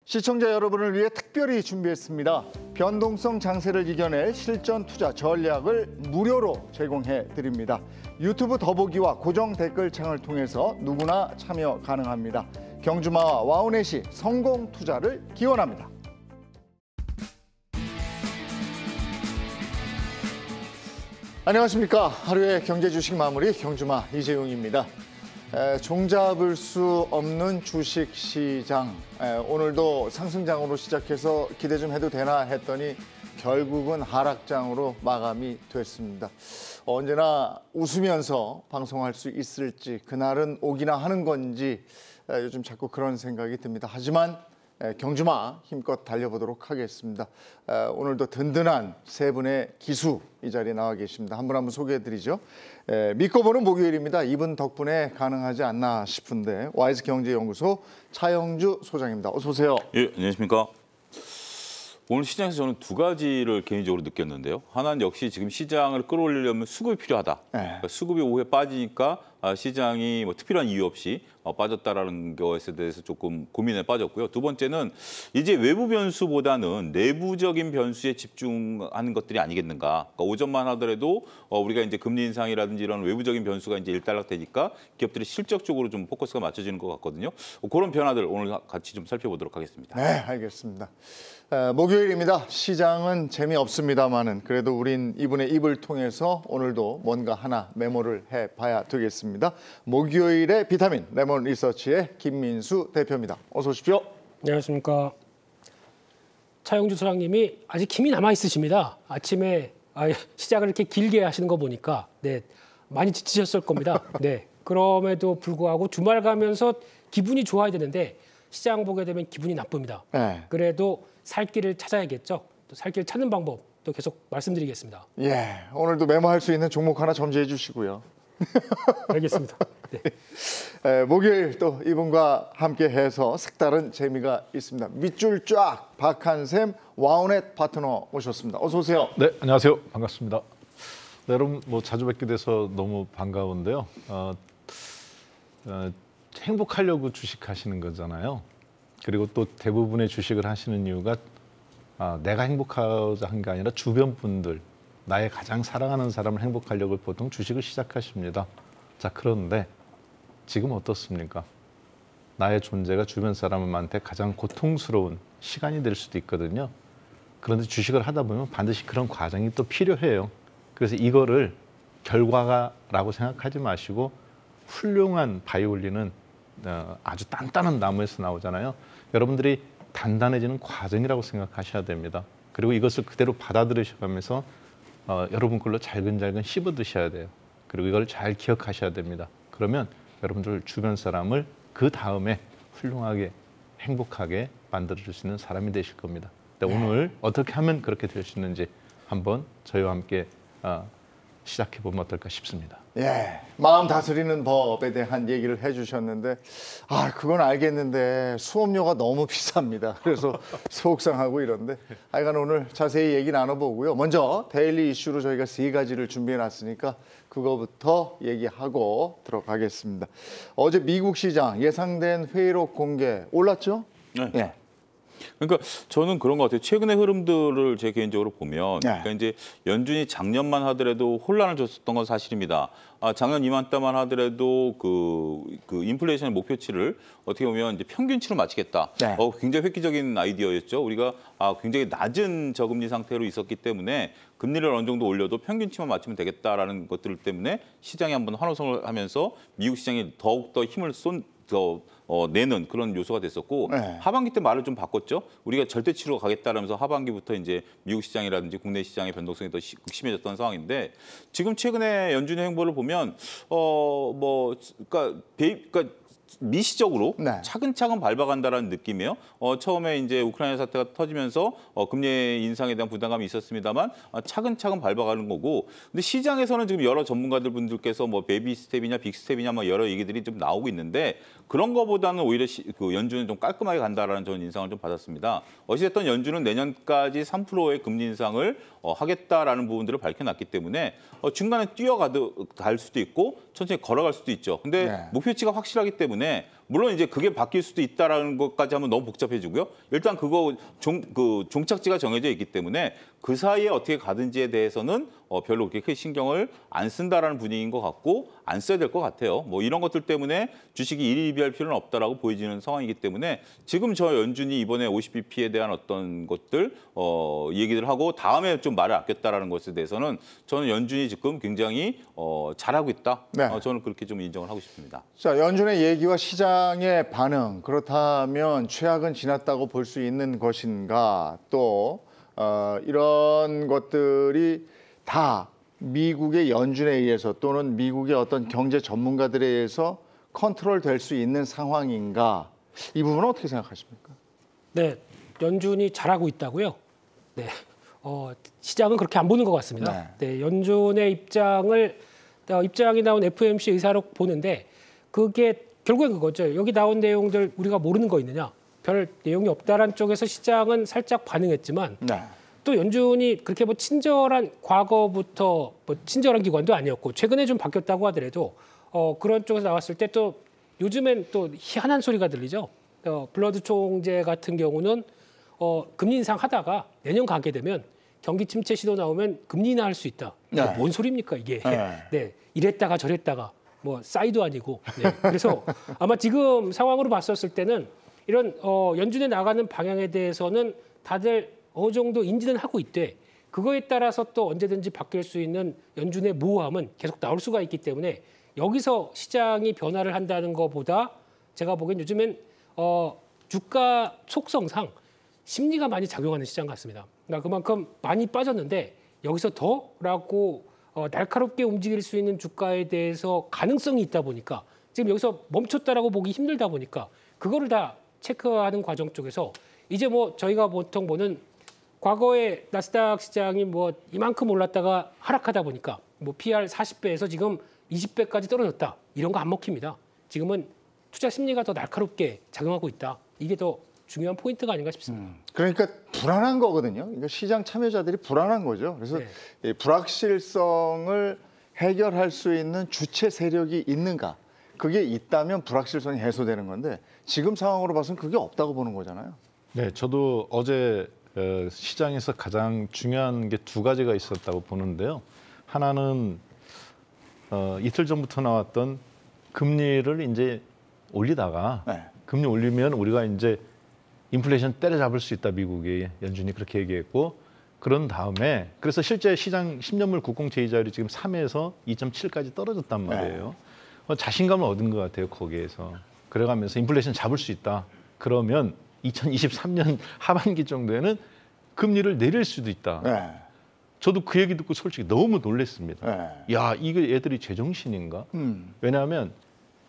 시청자 여러분을 위해 특별히 준비했습니다. 변동성 장세를 이겨낼 실전 투자 전략을 무료로 제공해 드립니다. 유튜브 더보기와 고정 댓글창을 통해서 누구나 참여 가능합니다. 경주마와 와우넷이 성공 투자를 기원합니다. 안녕하십니까. 하루의 경제 주식 마무리 경주마 이재용입니다. 종잡을 수 없는 주식 시장. 오늘도 상승장으로 시작해서 기대 좀 해도 되나 했더니 결국은 하락장으로 마감이 됐습니다. 언제나 웃으면서 방송할 수 있을지, 그날은 오기나 하는 건지 요즘 자꾸 그런 생각이 듭니다. 하지만 경주마 힘껏 달려보도록 하겠습니다. 오늘도 든든한 세 분의 기수 이 자리에 나와 계십니다. 한 분 한 분 소개해드리죠. 믿고 보는 목요일입니다. 이분 덕분에 가능하지 않나 싶은데 와이즈경제연구소 차영주 소장입니다. 어서 오세요. 예, 안녕하십니까. 오늘 시장에서 저는 두 가지를 개인적으로 느꼈는데요. 하나는 역시 지금 시장을 끌어올리려면 수급이 필요하다. 그러니까 수급이 오후에 빠지니까 시장이 뭐 특별한 이유 없이 빠졌다라는 것에 대해서 조금 고민에 빠졌고요. 두 번째는 이제 외부 변수보다는 내부적인 변수에 집중하는 것들이 아니겠는가. 그러니까 오전만 하더라도 우리가 이제 금리 인상이라든지 이런 외부적인 변수가 이제 일단락되니까 기업들이 실적적으로 좀 포커스가 맞춰지는 것 같거든요. 그런 변화들 오늘 같이 좀 살펴보도록 하겠습니다. 네, 알겠습니다. 목요일입니다. 시장은 재미없습니다만은 그래도 우린 이분의 입을 통해서 오늘도 뭔가 하나 메모를 해봐야 되겠습니다. 목요일의 비타민 레몬 리서치의 김민수 대표입니다. 어서 오십시오. 안녕하십니까. 차영주 소장님이 아직 힘이 남아 있으십니다. 아침에 시작을 이렇게 길게 하시는 거 보니까 많이 지치셨을 겁니다. 그럼에도 불구하고 주말 가면서 기분이 좋아야 되는데 시장 보게 되면 기분이 나쁩니다. 그래도 살 길을 찾아야겠죠. 또 살 길을 찾는 방법 또 계속 말씀드리겠습니다. 예, 오늘도 메모할 수 있는 종목 하나 점지해 주시고요. 알겠습니다. 목요일 또 이분과 함께해서 색다른 재미가 있습니다. 밑줄 쫙 박한샘 와우넷 파트너 모셨습니다. 어서 오세요. 네, 안녕하세요. 반갑습니다. 네, 여러분 뭐 자주 뵙게 돼서 너무 반가운데요. 행복하려고 주식하시는 거잖아요. 그리고 또 대부분의 주식을 하시는 이유가 내가 행복하자 한 게 아니라 주변 분들, 나의 가장 사랑하는 사람을 행복하려고 보통 주식을 시작하십니다. 자, 그런데 지금 어떻습니까? 나의 존재가 주변 사람한테 가장 고통스러운 시간이 될 수도 있거든요. 그런데 주식을 하다 보면 반드시 그런 과정이 또 필요해요. 그래서 이거를 결과라고 생각하지 마시고 훌륭한 바이올린은 아주 단단한 나무에서 나오잖아요. 여러분들이 단단해지는 과정이라고 생각하셔야 됩니다. 그리고 이것을 그대로 받아들이셔가면서 여러분 걸로 잘근잘근 씹어 드셔야 돼요. 그리고 이걸 잘 기억하셔야 됩니다. 그러면 여러분들 주변 사람을 그 다음에 훌륭하게 행복하게 만들어줄 수 있는 사람이 되실 겁니다. 오늘 어떻게 하면 그렇게 될 수 있는지 한번 저희와 함께 시작해보면 어떨까 싶습니다. 예, 마음 다스리는 법에 대한 얘기를 해주셨는데 그건 알겠는데 수업료가 너무 비쌉니다. 그래서 속상하고 이런데 하여간 오늘 자세히 얘기 나눠보고요. 먼저 데일리 이슈로 저희가 세 가지를 준비해놨으니까 그거부터 얘기하고 들어가겠습니다. 어제 미국 시장 예상된 회의록 공개 올랐죠? 네. 예. 그러니까 저는 그런 것 같아요. 최근의 흐름들을 제 개인적으로 보면 그러니까 이제 연준이 작년만 하더라도 혼란을 줬었던 건 사실입니다. 작년 이맘때만 하더라도 그 인플레이션 목표치를 어떻게 보면 이제 평균치로 맞추겠다. 굉장히 획기적인 아이디어였죠. 우리가 굉장히 낮은 저금리 상태로 있었기 때문에 금리를 어느 정도 올려도 평균치만 맞추면 되겠다라는 것들 때문에 시장이 한번 환호성을 하면서 미국 시장이 더욱더 힘을 내는 그런 요소가 됐었고 하반기 때 말을 좀 바꿨죠. 우리가 절대치로 가겠다라면서 하반기부터 이제 미국 시장이라든지 국내 시장의 변동성이 더 심해졌던 상황인데 지금 최근에 연준의 행보를 보면 그러니까 미시적으로 차근차근 밟아간다라는 느낌이에요. 처음에 이제 우크라이나 사태가 터지면서 금리 인상에 대한 부담감이 있었습니다만 차근차근 밟아가는 거고. 근데 시장에서는 지금 여러 전문가들 분들께서 뭐 베이비 스텝이냐 빅 스텝이냐 뭐 여러 얘기들이 좀 나오고 있는데 그런 거보다는 오히려 그 연준은 좀 깔끔하게 간다라는 저는 인상을 좀 받았습니다. 어찌됐든 연준은 내년까지 3%의 금리 인상을 하겠다라는 부분들을 밝혀놨기 때문에 중간에 뛰어갈 수도 있고 천천히 걸어갈 수도 있죠. 근데 목표치가 확실하기 때문에 물론 이제 그게 바뀔 수도 있다라는 것까지 하면 너무 복잡해지고요. 일단 그거 종착지가 정해져 있기 때문에 그 사이에 어떻게 가든지에 대해서는 별로 그렇게 크게 신경을 안 쓴다라는 분위기인 것 같고 안 써야 될 것 같아요. 뭐 이런 것들 때문에 주식이 일희일비할 필요는 없다라고 보여지는 상황이기 때문에 지금 저 연준이 이번에 50bp에 대한 어떤 것들 얘기를 하고 다음에 좀 말을 아꼈다라는 것에 대해서는 저는 연준이 지금 굉장히 잘하고 있다. 네. 저는 그렇게 좀 인정을 하고 싶습니다. 자, 연준의 얘기와 시장의 반응, 그렇다면 최악은 지났다고 볼 수 있는 것인가? 또 이런 것들이 다 미국의 연준에 의해서 또는 미국의 어떤 경제 전문가들에 의해서 컨트롤 될 수 있는 상황인가? 이 부분은 어떻게 생각하십니까? 네, 연준이 잘하고 있다고요. 네, 시장은 그렇게 안 보는 것 같습니다. 네, 연준의 입장이 나온 FOMC 의사록 보는데 그게 결국엔 그거죠. 여기 나온 내용들 우리가 모르는 거 있느냐? 별 내용이 없다라는 쪽에서 시장은 살짝 반응했지만 네. 또 연준이 그렇게 뭐 친절한 과거부터 뭐 친절한 기관도 아니었고 최근에 좀 바뀌었다고 하더라도 그런 쪽에서 나왔을 때 또 요즘엔 또 희한한 소리가 들리죠. 블러드 총재 같은 경우는 금리 인상 하다가 내년 가게 되면 경기 침체 시도 나오면 금리 인하할 수 있다. 네. 뭔 소리입니까 이게? 네. 네, 이랬다가 저랬다가 뭐 싸이도 아니고. 네. 그래서 아마 지금 상황으로 봤었을 때는 이런 연준에 나가는 방향에 대해서는 다들 어느 정도 인지는 하고 있대. 그거에 따라서 또 언제든지 바뀔 수 있는 연준의 모호함은 계속 나올 수가 있기 때문에 여기서 시장이 변화를 한다는 것보다 제가 보기엔 요즘엔 주가 속성상 심리가 많이 작용하는 시장 같습니다. 그러니까 그만큼 많이 빠졌는데 여기서 더라고 날카롭게 움직일 수 있는 주가에 대해서 가능성이 있다 보니까 지금 여기서 멈췄다라고 보기 힘들다 보니까 그거를 다 체크하는 과정 쪽에서 이제 뭐 저희가 보통 보는 과거에 나스닥 시장이 뭐 이만큼 올랐다가 하락하다 보니까 뭐 PR 40배에서 지금 20배까지 떨어졌다. 이런 거 안 먹힙니다. 지금은 투자 심리가 더 날카롭게 작용하고 있다. 이게 더 중요한 포인트가 아닌가 싶습니다. 그러니까 불안한 거거든요. 그러니까 시장 참여자들이 불안한 거죠. 그래서 네. 이 불확실성을 해결할 수 있는 주체 세력이 있는가? 그게 있다면 불확실성이 해소되는 건데 지금 상황으로 봐서는 그게 없다고 보는 거잖아요. 네, 저도 어제 시장에서 가장 중요한 게 두 가지가 있었다고 보는데요. 하나는 이틀 전부터 나왔던 금리를 이제 올리다가 네. 금리 올리면 우리가 이제 인플레이션 때려잡을 수 있다. 미국이 연준이 그렇게 얘기했고 그런 다음에 그래서 실제 시장 10년물 국공채 이자율이 지금 3에서 2.7까지 떨어졌단 말이에요. 자신감을 얻은 것 같아요. 거기에서. 그래가면서 인플레이션 잡을 수 있다. 그러면 2023년 하반기 정도에는 금리를 내릴 수도 있다. 네. 저도 그 얘기 듣고 솔직히 너무 놀랐습니다. 네. 야, 이거 애들이 제정신인가? 왜냐하면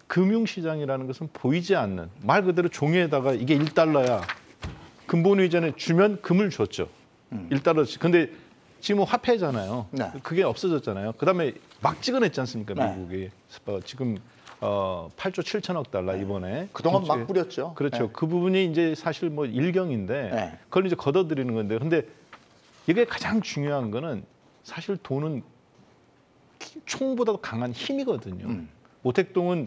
금융시장이라는 것은 보이지 않는 말 그대로 종이에다가 이게 1달러야. 근본위전에 주면 금을 줬죠. 1달러씩. 근데 지금 화폐잖아요. 네. 그게 없어졌잖아요. 그다음에 막 찍어냈지 않습니까? 네. 미국이. 지금 8조 7천억 달러 이번에. 그동안 김치- 막 뿌렸죠. 그렇죠. 네. 그 부분이 이제 사실 뭐 일경인데 네. 그걸 이제 걷어들이는 건데 근데 이게 가장 중요한 거는 사실 돈은 총보다도 강한 힘이거든요. 오택동은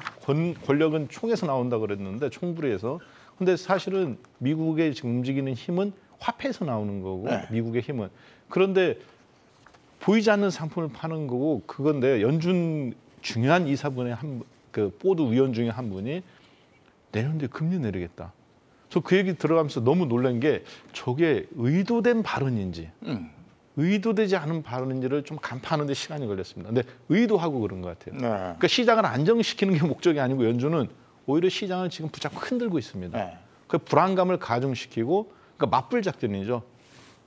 권력은 총에서 나온다 그랬는데 총부리에서. 근데 사실은 미국의 지금 움직이는 힘은 화폐에서 나오는 거고 네. 미국의 힘은. 그런데 보이지 않는 상품을 파는 거고 그건데 연준 중요한 이사분의 그 보드 위원 중에 한 분이 내년도에 금리 내리겠다. 저 그 얘기 들어가면서 너무 놀란 게 저게 의도된 발언인지 의도되지 않은 발언인지를 좀 간파하는 데 시간이 걸렸습니다. 근데 의도하고 그런 것 같아요. 네. 그러니까 시장을 안정시키는 게 목적이 아니고 연준은 오히려 시장을 지금 붙잡고 흔들고 있습니다. 네. 그 불안감을 가중시키고 그러니까 맞불 작전이죠.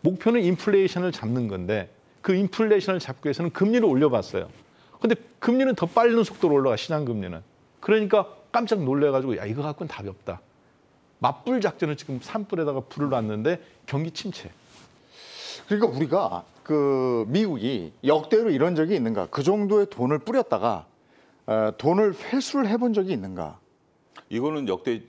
목표는 인플레이션을 잡는 건데 그 인플레이션을 잡기 위해서는 금리를 올려봤어요. 근데 금리는 더 빠른 속도로 올라가 시장 금리는. 그러니까 깜짝 놀래가지고 야 이거 갖고는 답이 없다. 맞불 작전을 지금 산불에다가 불을 놨는데 경기 침체. 그러니까 우리가 그 미국이 역대로 이런 적이 있는가? 그 정도의 돈을 뿌렸다가 돈을 회수를 해본 적이 있는가? 이거는 역대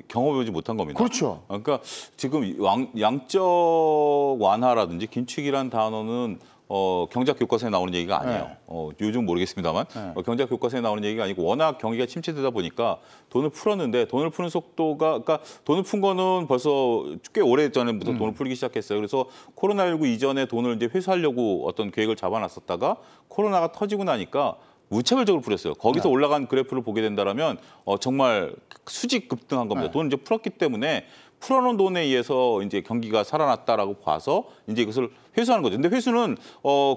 경험해보지 못한 겁니다. 그렇죠. 그러니까 지금 양적 완화라든지 긴축이란 단어는 경제학 교과서에 나오는 얘기가 아니에요. 네. 요즘 모르겠습니다만 네. 경제학 교과서에 나오는 얘기가 아니고 워낙 경기가 침체되다 보니까 돈을 풀었는데 돈을 푸는 속도가 그러니까 돈을 푼 거는 벌써 꽤 오래 전부터 돈을 풀기 시작했어요. 그래서 코로나19 이전에 돈을 이제 회수하려고 어떤 계획을 잡아놨었다가 코로나가 터지고 나니까 무차별적으로 풀었어요. 거기서 네. 올라간 그래프를 보게 된다면 정말 수직 급등한 겁니다. 네. 돈을 이제 풀었기 때문에 풀어놓은 돈에 의해서 이제 경기가 살아났다라고 봐서 이제 이것을 회수하는 거죠. 근데 회수는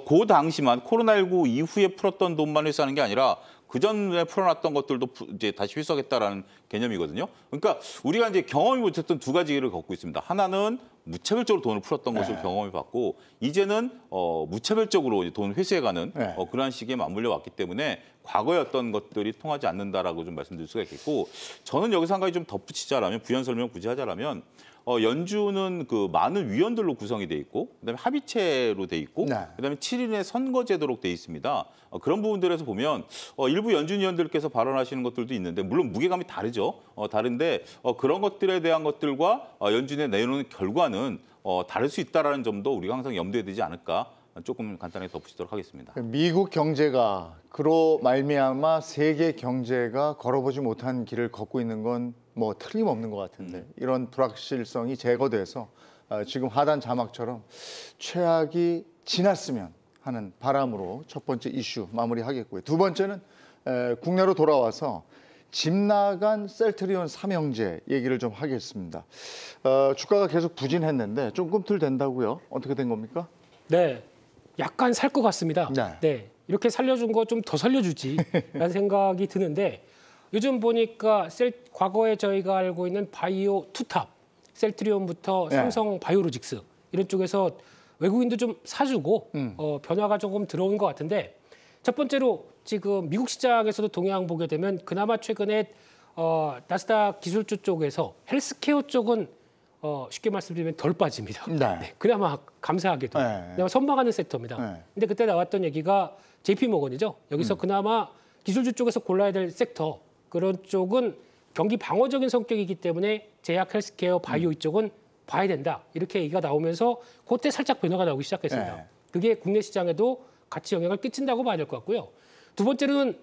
그 당시만 코로나19 이후에 풀었던 돈만 회수하는 게 아니라 그 전에 풀어놨던 것들도 이제 다시 회수하겠다라는 개념이거든요. 그러니까 우리가 이제 경험이 어쨌든 두 가지 길을 걷고 있습니다. 하나는 무차별적으로 돈을 풀었던 것을 경험해 봤고 이제는 무차별적으로 돈 회수해가는 그러한 시기에 맞물려 왔기 때문에 과거의 어떤 것들이 통하지 않는다라고 좀 말씀드릴 수가 있겠고 저는 여기서 한 가지 좀 덧붙이자라면 부연 설명 굳이 하자라면 연준은 그 많은 위원들로 구성이 돼 있고 그다음에 합의체로 돼 있고 그다음에 7인의 선거제도로 돼 있습니다. 그런 부분들에서 보면 일부 연준 위원들께서 발언하시는 것들도 있는데 물론 무게감이 다르죠. 다른데 그런 것들에 대한 것들과 연준의 내놓는 결과는 다를 수 있다라는 점도 우리가 항상 염두에 두지 않을까 조금 간단하게 덧붙이도록 하겠습니다. 미국 경제가 그로 말미암아 세계 경제가 걸어보지 못한 길을 걷고 있는 건 뭐 틀림없는 것 같은데 이런 불확실성이 제거돼서 지금 하단 자막처럼 최악이 지났으면 하는 바람으로 첫 번째 이슈 마무리하겠고요. 두 번째는 국내로 돌아와서 집 나간 셀트리온 삼형제 얘기를 좀 하겠습니다. 주가가 계속 부진했는데 좀 꿈틀댄다고요? 어떻게 된 겁니까? 네, 약간 살 것 같습니다. 네, 이렇게 살려준 거 좀 더 살려주지라는 생각이 드는데 요즘 보니까 과거에 저희가 알고 있는 바이오 투탑, 셀트리온부터 삼성 바이오로직스 이런 쪽에서 외국인도 좀 사주고 변화가 조금 들어온 것 같은데 첫 번째로 지금 미국 시장에서도 동향 보게 되면 그나마 최근에 나스닥 기술주 쪽에서 헬스케어 쪽은 쉽게 말씀드리면 덜 빠집니다. 네, 그나마 감사하게도 그나마 선방하는 섹터입니다. 근데 그때 나왔던 얘기가 JP모건이죠. 여기서 그나마 기술주 쪽에서 골라야 될 섹터 그런 쪽은 경기 방어적인 성격이기 때문에 제약, 헬스케어, 바이오 이쪽은 봐야 된다. 이렇게 얘기가 나오면서 그때 살짝 변화가 나오기 시작했습니다. 그게 국내 시장에도 같이 영향을 끼친다고 봐야 될 것 같고요. 두 번째는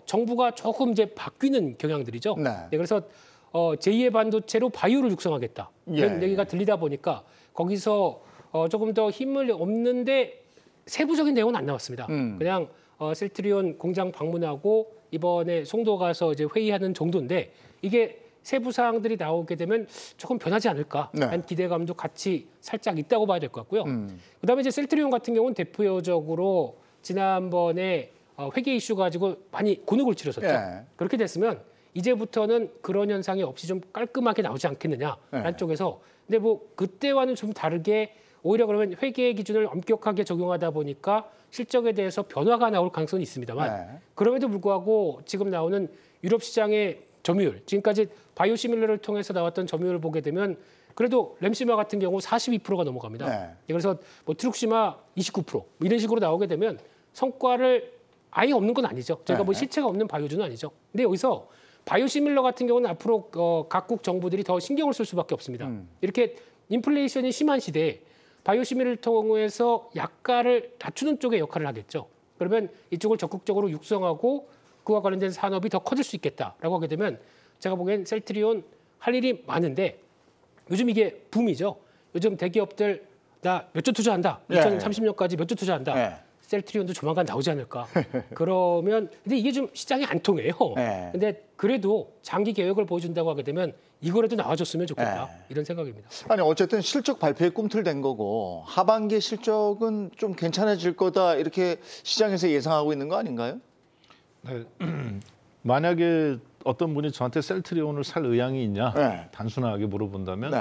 정부가 조금 이제 바뀌는 경향들이죠. 그래서 제2의 반도체로 바이오를 육성하겠다. 이런 얘기가 들리다 보니까 거기서 조금 더 힘을 없는데 세부적인 내용은 안 나왔습니다. 그냥 셀트리온 공장 방문하고 이번에 송도 가서 이제 회의하는 정도인데 이게 세부 사항들이 나오게 되면 조금 변하지 않을까 하는 기대감도 같이 살짝 있다고 봐야 될 것 같고요. 그다음에 이제 셀트리온 같은 경우는 대표적으로 지난번에 회계 이슈 가지고 많이 곤혹을 치렀었죠. 그렇게 됐으면 이제부터는 그런 현상이 없이 좀 깔끔하게 나오지 않겠느냐라는 쪽에서 근데 뭐 그때와는 좀 다르게 오히려 그러면 회계 기준을 엄격하게 적용하다 보니까 실적에 대해서 변화가 나올 가능성이 있습니다만 그럼에도 불구하고 지금 나오는 유럽 시장의 점유율 지금까지 바이오시밀러를 통해서 나왔던 점유율을 보게 되면 그래도 램시마 같은 경우 42%가 넘어갑니다. 그래서 뭐 트룩시마 29% 이런 식으로 나오게 되면 성과를 아예 없는 건 아니죠. 저희가 뭐 실체가 없는 바이오주는 아니죠. 근데 여기서 바이오시밀러 같은 경우는 앞으로 각국 정부들이 더 신경을 쓸 수밖에 없습니다. 이렇게 인플레이션이 심한 시대에 바이오시밀러를 통해서 약가를 낮추는 쪽의 역할을 하겠죠. 그러면 이쪽을 적극적으로 육성하고 그와 관련된 산업이 더 커질 수 있겠다라고 하게 되면 제가 보기엔 셀트리온 할 일이 많은데 요즘 이게 붐이죠. 요즘 대기업들 나 몇 조 투자한다. 2030년까지 몇 조 투자한다. 셀트리온도 조만간 나오지 않을까. 그러면 근데 이게 좀 시장이 안 통해요. 근데 그래도 장기 계획을 보여준다고 하게 되면 이거라도 나와줬으면 좋겠다. 이런 생각입니다. 아니 어쨌든 실적 발표에 꿈틀댄 거고 하반기 실적은 좀 괜찮아질 거다 이렇게 시장에서 예상하고 있는 거 아닌가요? 네. 만약에 어떤 분이 저한테 셀트리온을 살 의향이 있냐 단순하게 물어본다면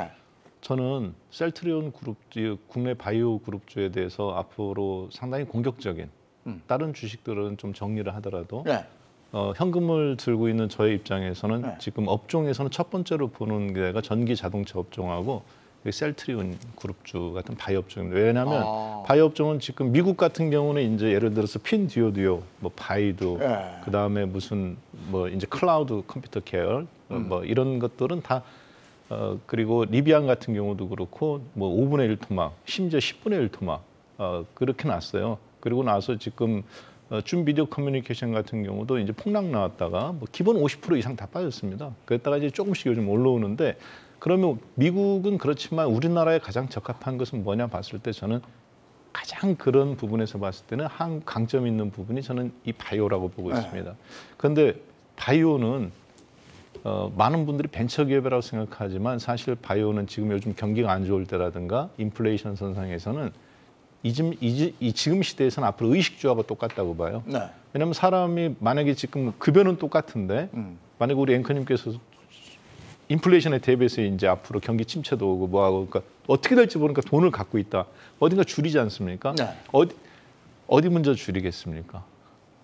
저는 셀트리온 그룹주, 국내 바이오 그룹주에 대해서 앞으로 상당히 공격적인 다른 주식들은 좀 정리를 하더라도 현금을 들고 있는 저의 입장에서는 지금 업종에서는 첫 번째로 보는 게가 전기 자동차 업종하고 셀트리온 그룹주 같은 바이오 업종입니다. 왜냐하면 바이오 업종은 지금 미국 같은 경우는 이제 예를 들어서 핀듀오듀오, 뭐 바이두, 그 다음에 무슨 뭐 이제 클라우드 컴퓨터 계열, 뭐 이런 것들은 다 그리고 리비안 같은 경우도 그렇고 뭐 5분의 1 토막, 심지어 10분의 1 토막 그렇게 났어요. 그리고 나서 지금 줌 비디오 커뮤니케이션 같은 경우도 이제 폭락 나왔다가 뭐 기본 50% 이상 다 빠졌습니다. 그랬다가 이제 조금씩 요즘 올라오는데 그러면 미국은 그렇지만 우리나라에 가장 적합한 것은 뭐냐 봤을 때 저는 가장 그런 부분에서 봤을 때는 강점 있는 부분이 저는 이 바이오라고 보고 있습니다. 그런데 바이오는 많은 분들이 벤처기업이라고 생각하지만 사실 바이오는 지금 요즘 경기가 안 좋을 때라든가 인플레이션 선상에서는 지금 시대에서는 앞으로 의식주하고 똑같다고 봐요. 네. 왜냐하면 사람이 만약에 지금 급여는 똑같은데 만약에 우리 앵커님께서 인플레이션에 대비해서 이제 앞으로 경기 침체도 오고 뭐하고 그러니까 어떻게 될지 모르니까 돈을 갖고 있다. 어딘가 줄이지 않습니까? 네. 어디 먼저 줄이겠습니까?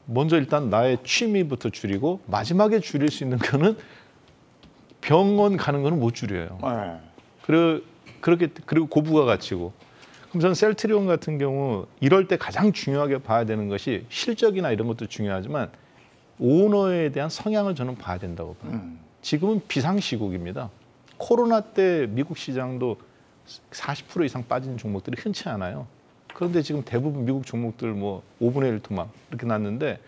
먼저 일단 나의 취미부터 줄이고 마지막에 줄일 수 있는 거는 병원 가는 거는 못 줄여요. 네. 그리고 고부가 가치고. 그럼 저는 셀트리온 같은 경우 이럴 때 가장 중요하게 봐야 되는 것이 실적이나 이런 것도 중요하지만 오너에 대한 성향을 저는 봐야 된다고 봐요. 지금은 비상시국입니다. 코로나 때 미국 시장도 40% 이상 빠진 종목들이 흔치 않아요. 그런데 지금 대부분 미국 종목들 뭐 5분의 1 토막 이렇게 났는데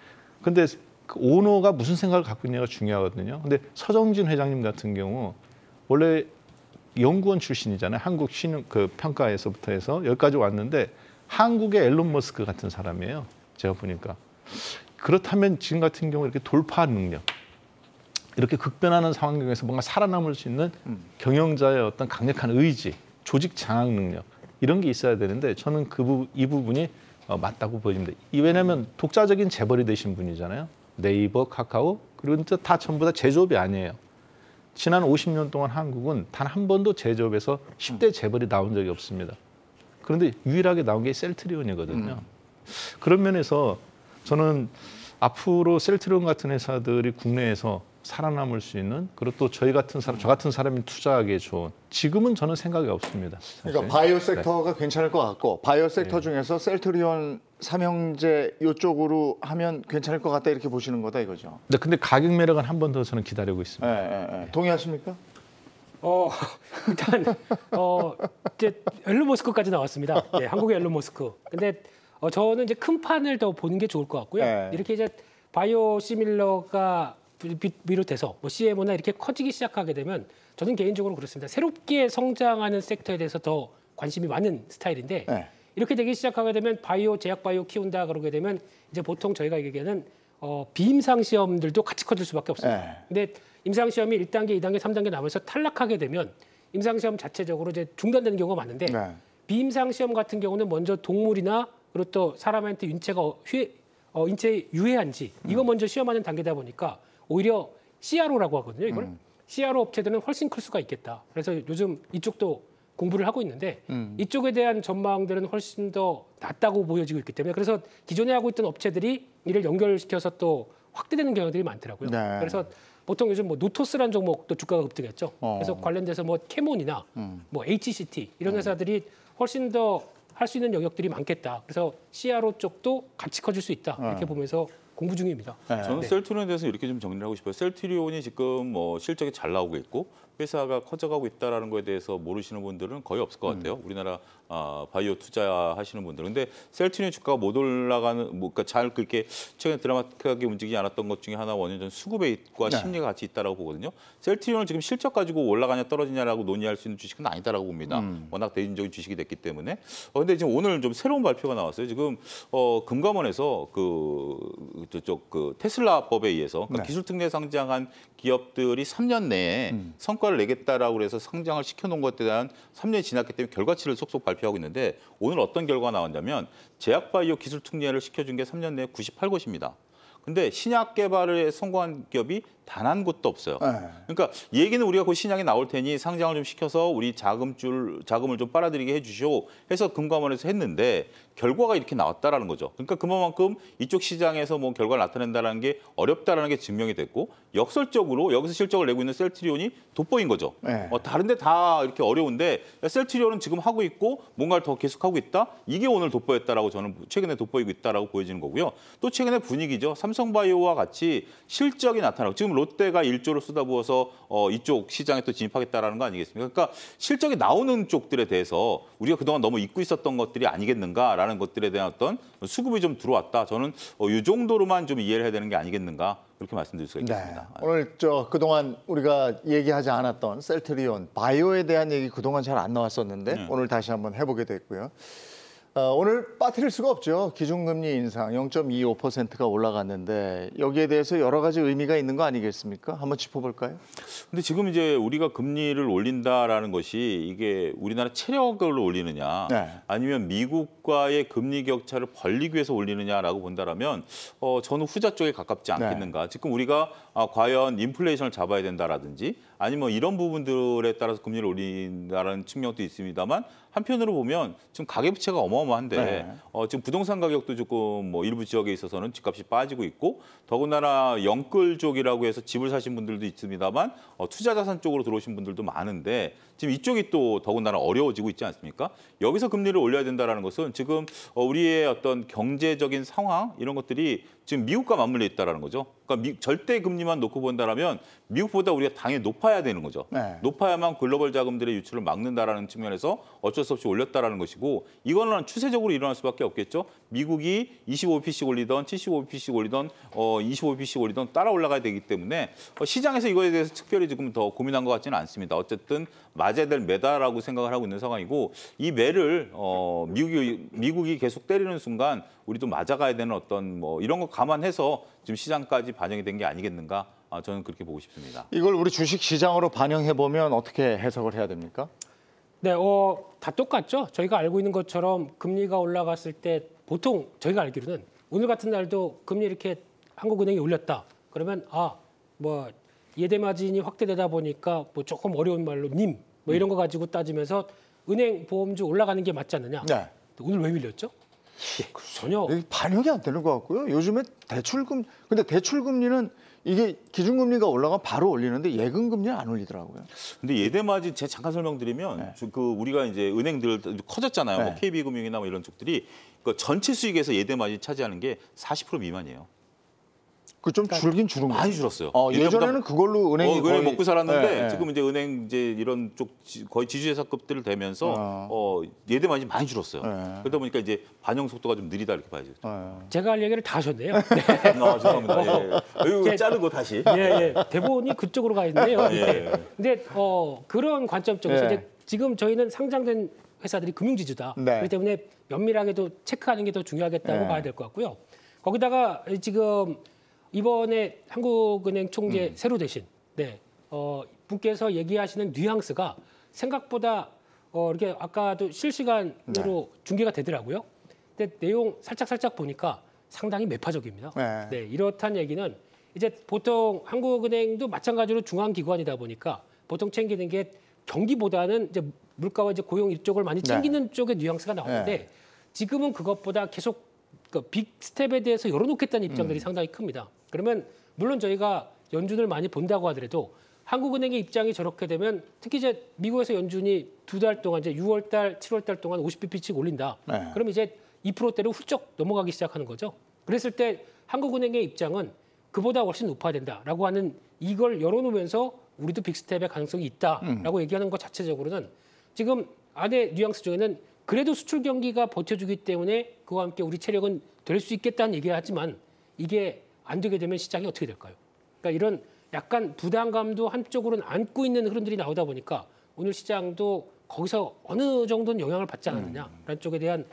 근데 그 오너가 무슨 생각을 갖고 있냐가 중요하거든요. 근데 서정진 회장님 같은 경우 원래 연구원 출신이잖아요. 한국 신흥 그 평가에서부터 해서 여기까지 왔는데 한국의 앨런 머스크 같은 사람이에요. 제가 보니까. 그렇다면 지금 같은 경우 이렇게 돌파 능력, 이렇게 극변하는 상황에서 뭔가 살아남을 수 있는 경영자의 어떤 강력한 의지, 조직 장악 능력 이런 게 있어야 되는데 저는 이 부분이 맞다고 보입니다. 왜냐하면 독자적인 재벌이 되신 분이잖아요. 네이버, 카카오 그리고 다 전부 다 제조업이 아니에요. 지난 50년 동안 한국은 단 한 번도 제조업에서 10대 재벌이 나온 적이 없습니다. 그런데 유일하게 나온 게 셀트리온이거든요. 그런 면에서 저는 앞으로 셀트리온 같은 회사들이 국내에서 살아남을 수 있는 그리고 또 저 같은 사람이 투자하기에 좋은 지금은 저는 생각이 없습니다. 사실. 그러니까 바이오 섹터가 괜찮을 것 같고 바이오 섹터 중에서 셀트리온, 삼형제 이쪽으로 하면 괜찮을 것 같다 이렇게 보시는 거다 이거죠. 네, 근데 가격 매력은 한 번 더 저는 기다리고 있습니다. 동의하십니까? 일단 이제 앨런 머스크까지 나왔습니다. 네, 한국의 앨런 머스크. 근데 저는 이제 큰 판을 더 보는 게 좋을 것 같고요. 이렇게 이제 바이오 시밀러가 비롯해서 뭐 CMO나 이렇게 커지기 시작하게 되면 저는 개인적으로 그렇습니다. 새롭게 성장하는 섹터에 대해서 더 관심이 많은 스타일인데 이렇게 되기 시작하게 되면 바이오, 제약 바이오 키운다 그러게 되면 이제 보통 저희가 얘기하는 비임상 시험들도 같이 커질 수밖에 없습니다. 근데 임상 시험이 1단계, 2단계, 3단계 남아서 탈락하게 되면 임상 시험 자체적으로 이제 중단되는 경우가 많은데 비임상 시험 같은 경우는 먼저 동물이나 그리고 또 사람한테 인체가 인체에 유해한지 이거 먼저 시험하는 단계다 보니까 오히려 CRO라고 하거든요. 이걸 CRO 업체들은 훨씬 클 수가 있겠다. 그래서 요즘 이쪽도 공부를 하고 있는데 이쪽에 대한 전망들은 훨씬 더 낫다고 보여지고 있기 때문에 그래서 기존에 하고 있던 업체들이 이를 연결시켜서 또 확대되는 경우들이 많더라고요. 그래서 보통 요즘 뭐 노토스라는 종목도 주가가 급등했죠. 그래서 관련돼서 뭐 캐몬이나 뭐 HCT 이런 회사들이 훨씬 더 할 수 있는 영역들이 많겠다. 그래서 CRO 쪽도 같이 커질 수 있다. 이렇게 보면서 공부 중입니다. 저는 셀트리온에 대해서 이렇게 좀 정리를 하고 싶어요. 셀트리온이 지금 뭐 실적이 잘 나오고 있고 회사가 커져가고 있다라는 거에 대해서 모르시는 분들은 거의 없을 것 같아요. 우리나라 바이오 투자하시는 분들. 근데 셀트리온 주가가 못 올라가는, 그러니까 잘 그렇게 최근에 드라마틱하게 움직이지 않았던 것 중에 하나 원인은 수급과 심리가 같이 있다라고 보거든요. 셀트리온은 지금 실적 가지고 올라가냐 떨어지냐라고 논의할 수 있는 주식은 아니다라고 봅니다. 워낙 대중적인 주식이 됐기 때문에. 근데 지금 오늘 좀 새로운 발표가 나왔어요. 지금 금감원에서 그 테슬라법에 의해서 그러니까 기술 특례 상장한 기업들이 3년 내에 성과를 내겠다라고 해서 상장을 시켜놓은 것에 대한 3년이 지났기 때문에 결과치를 속속 발표하고 있는데 오늘 어떤 결과가 나왔냐면 제약바이오 기술 특례를 시켜준 게 3년 내에 98곳입니다. 근데 신약 개발에 성공한 기업이 단 한 곳도 없어요. 그러니까 얘기는 우리가 그 신약이 나올 테니 상장을 좀 시켜서 우리 자금을 좀 빨아들이게 해주시오 해서 금감원에서 했는데 결과가 이렇게 나왔다라는 거죠. 그러니까 그만큼 이쪽 시장에서 뭐 결과를 나타낸다는 게 어렵다라는 게 증명이 됐고 역설적으로 여기서 실적을 내고 있는 셀트리온이 돋보인 거죠. 다른데 다 이렇게 어려운데 셀트리온은 지금 하고 있고 뭔가를 더 계속하고 있다. 이게 오늘 돋보였다라고 저는 최근에 돋보이고 있다라고 보여지는 거고요. 또 최근에 분위기죠. 삼성바이오와 같이 실적이 나타나고 지금 롯데가 1조를 쏟아부어서 이쪽 시장에 또 진입하겠다라는 거 아니겠습니까? 그러니까 실적이 나오는 쪽들에 대해서 우리가 그동안 너무 잊고 있었던 것들이 아니겠는가라는 것들에 대한 어떤 수급이 좀 들어왔다. 저는 이 정도로만 좀 이해를 해야 되는 게 아니겠는가 그렇게 말씀드릴 수가 있겠습니다. 네. 오늘 그동안 우리가 얘기하지 않았던 셀트리온, 바이오에 대한 얘기 그동안 잘 안 나왔었는데 오늘 다시 한번 해보게 됐고요. 오늘 빠뜨릴 수가 없죠. 기준금리 인상 0.25%가 올라갔는데 여기에 대해서 여러 가지 의미가 있는 거 아니겠습니까? 한번 짚어볼까요? 근데 지금 이제 우리가 금리를 올린다라는 것이 이게 우리나라 체력을 올리느냐 네. 아니면 미국과의 금리 격차를 벌리기 위해서 올리느냐라고 본다라면 저는 후자 쪽에 가깝지 않겠는가. 지금 우리가 과연 인플레이션을 잡아야 된다라든지 아니면 이런 부분들에 따라서 금리를 올린다라는 측면도 있습니다만 한편으로 보면 지금 가계부채가 어마어마한데 지금 부동산 가격도 조금 뭐 일부 지역에 있어서는 집값이 빠지고 있고 더군다나 영끌 쪽이라고 해서 집을 사신 분들도 있습니다만 투자자산 쪽으로 들어오신 분들도 많은데 지금 이쪽이 또 더군다나 어려워지고 있지 않습니까? 여기서 금리를 올려야 된다는 것은 지금 우리의 어떤 경제적인 상황 이런 것들이 지금 미국과 맞물려 있다는 거죠. 그러니까 절대 금리만 놓고 본다라면 미국보다 우리가 당연히 높아야 되는 거죠. 네. 높아야만 글로벌 자금들의 유출을 막는다라는 측면에서 어쩔 수 없이 올렸다라는 것이고 이거는 추세적으로 일어날 수밖에 없겠죠. 미국이 25bp씩 올리던 75bp씩 올리던 25bp씩 올리던 따라 올라가야 되기 때문에 시장에서 이거에 대해서 특별히 지금 더 고민한 것 같지는 않습니다. 어쨌든 맞아야 될 매다라고 생각을 하고 있는 상황이고 이 매를 미국이 계속 때리는 순간 우리도 맞아가야 되는 어떤 뭐 이런 거 감안해서 지금 시장까지 반영이 된 게 아니겠는가 저는 그렇게 보고 싶습니다. 이걸 우리 주식 시장으로 반영해 보면 어떻게 해석을 해야 됩니까? 네, 다 똑같죠. 저희가 알고 있는 것처럼 금리가 올라갔을 때 보통 저희가 알기로는 오늘 같은 날도 금리 이렇게 한국은행이 올렸다. 그러면 뭐 예대 마진이 확대되다 보니까 뭐 조금 어려운 말로 님 뭐 이런 거 가지고 따지면서 은행 보험주 올라가는 게 맞지 않느냐. 네. 오늘 왜 밀렸죠? 전혀 반영이 안 되는 것 같고요. 요즘에 근데 대출금리는 이게 기준금리가 올라가면 바로 올리는데 예금금리는 안 올리더라고요. 근데 예대마진 제가 잠깐 설명드리면 우리가 이제 은행들 커졌잖아요. 뭐 KB금융이나 뭐 이런 쪽들이 그 전체 수익에서 예대마진 차지하는 게 40% 미만이에요. 그 좀 줄긴 줄은 거예요. 많이 줄었어요. 예전에는 그걸로 은행이 거의 먹고 살았는데 지금 이제 은행 이제 이런 쪽 거의 지주회사급들을 되면서 예대 마진이 많이 줄었어요. 그러다 보니까 이제 반영 속도가 좀 느리다 이렇게 봐야죠. 제가 할 얘기를 다 하셨네요. 죄송합니다. 이거 자르고 다시. 대본이 그쪽으로 가 있네요. 근데 그런 관점 쪽에서 이제 지금 저희는 상장된 회사들이 금융지주다. 그렇기 때문에 면밀하게도 체크하는 게 더 중요하겠다고 봐야 될 것 같고요. 거기다가 지금 이번에 한국은행 총재 새로 되신 분께서 얘기하시는 뉘앙스가 생각보다 이렇게 아까도 실시간으로 중계가 되더라고요. 근데 내용 살짝 보니까 상당히 매파적입니다. 이렇다는 얘기는 이제 보통 한국은행도 마찬가지로 중앙기관이다 보니까 보통 챙기는 게 경기보다는 이제 물가와 이제 고용 이쪽을 많이 챙기는 쪽의 뉘앙스가 나오는데 지금은 그것보다 계속 그 빅스텝에 대해서 열어놓겠다는 입장들이 상당히 큽니다. 그러면 물론 저희가 연준을 많이 본다고 하더라도 한국은행의 입장이 저렇게 되면 특히 이제 미국에서 연준이 2달 동안 이제 6월달, 7월달 동안 50bp씩 올린다. 그럼 이제 2%대로 훌쩍 넘어가기 시작하는 거죠. 그랬을 때 한국은행의 입장은 그보다 훨씬 높아야 된다라고 하는 이걸 열어놓으면서 우리도 빅스텝의 가능성이 있다라고 얘기하는 것 자체적으로는 지금 안에 뉘앙스 중에는 그래도 수출 경기가 버텨주기 때문에 그와 함께 우리 체력은 될 수 있겠다는 얘기를 하지만 이게 안 되게 되면 시장이 어떻게 될까요? 그러니까 이런 약간 부담감도 한쪽으로는 안고 있는 흐름들이 나오다 보니까 오늘 시장도 거기서 어느 정도는 영향을 받지 않았느냐라는 쪽에 대한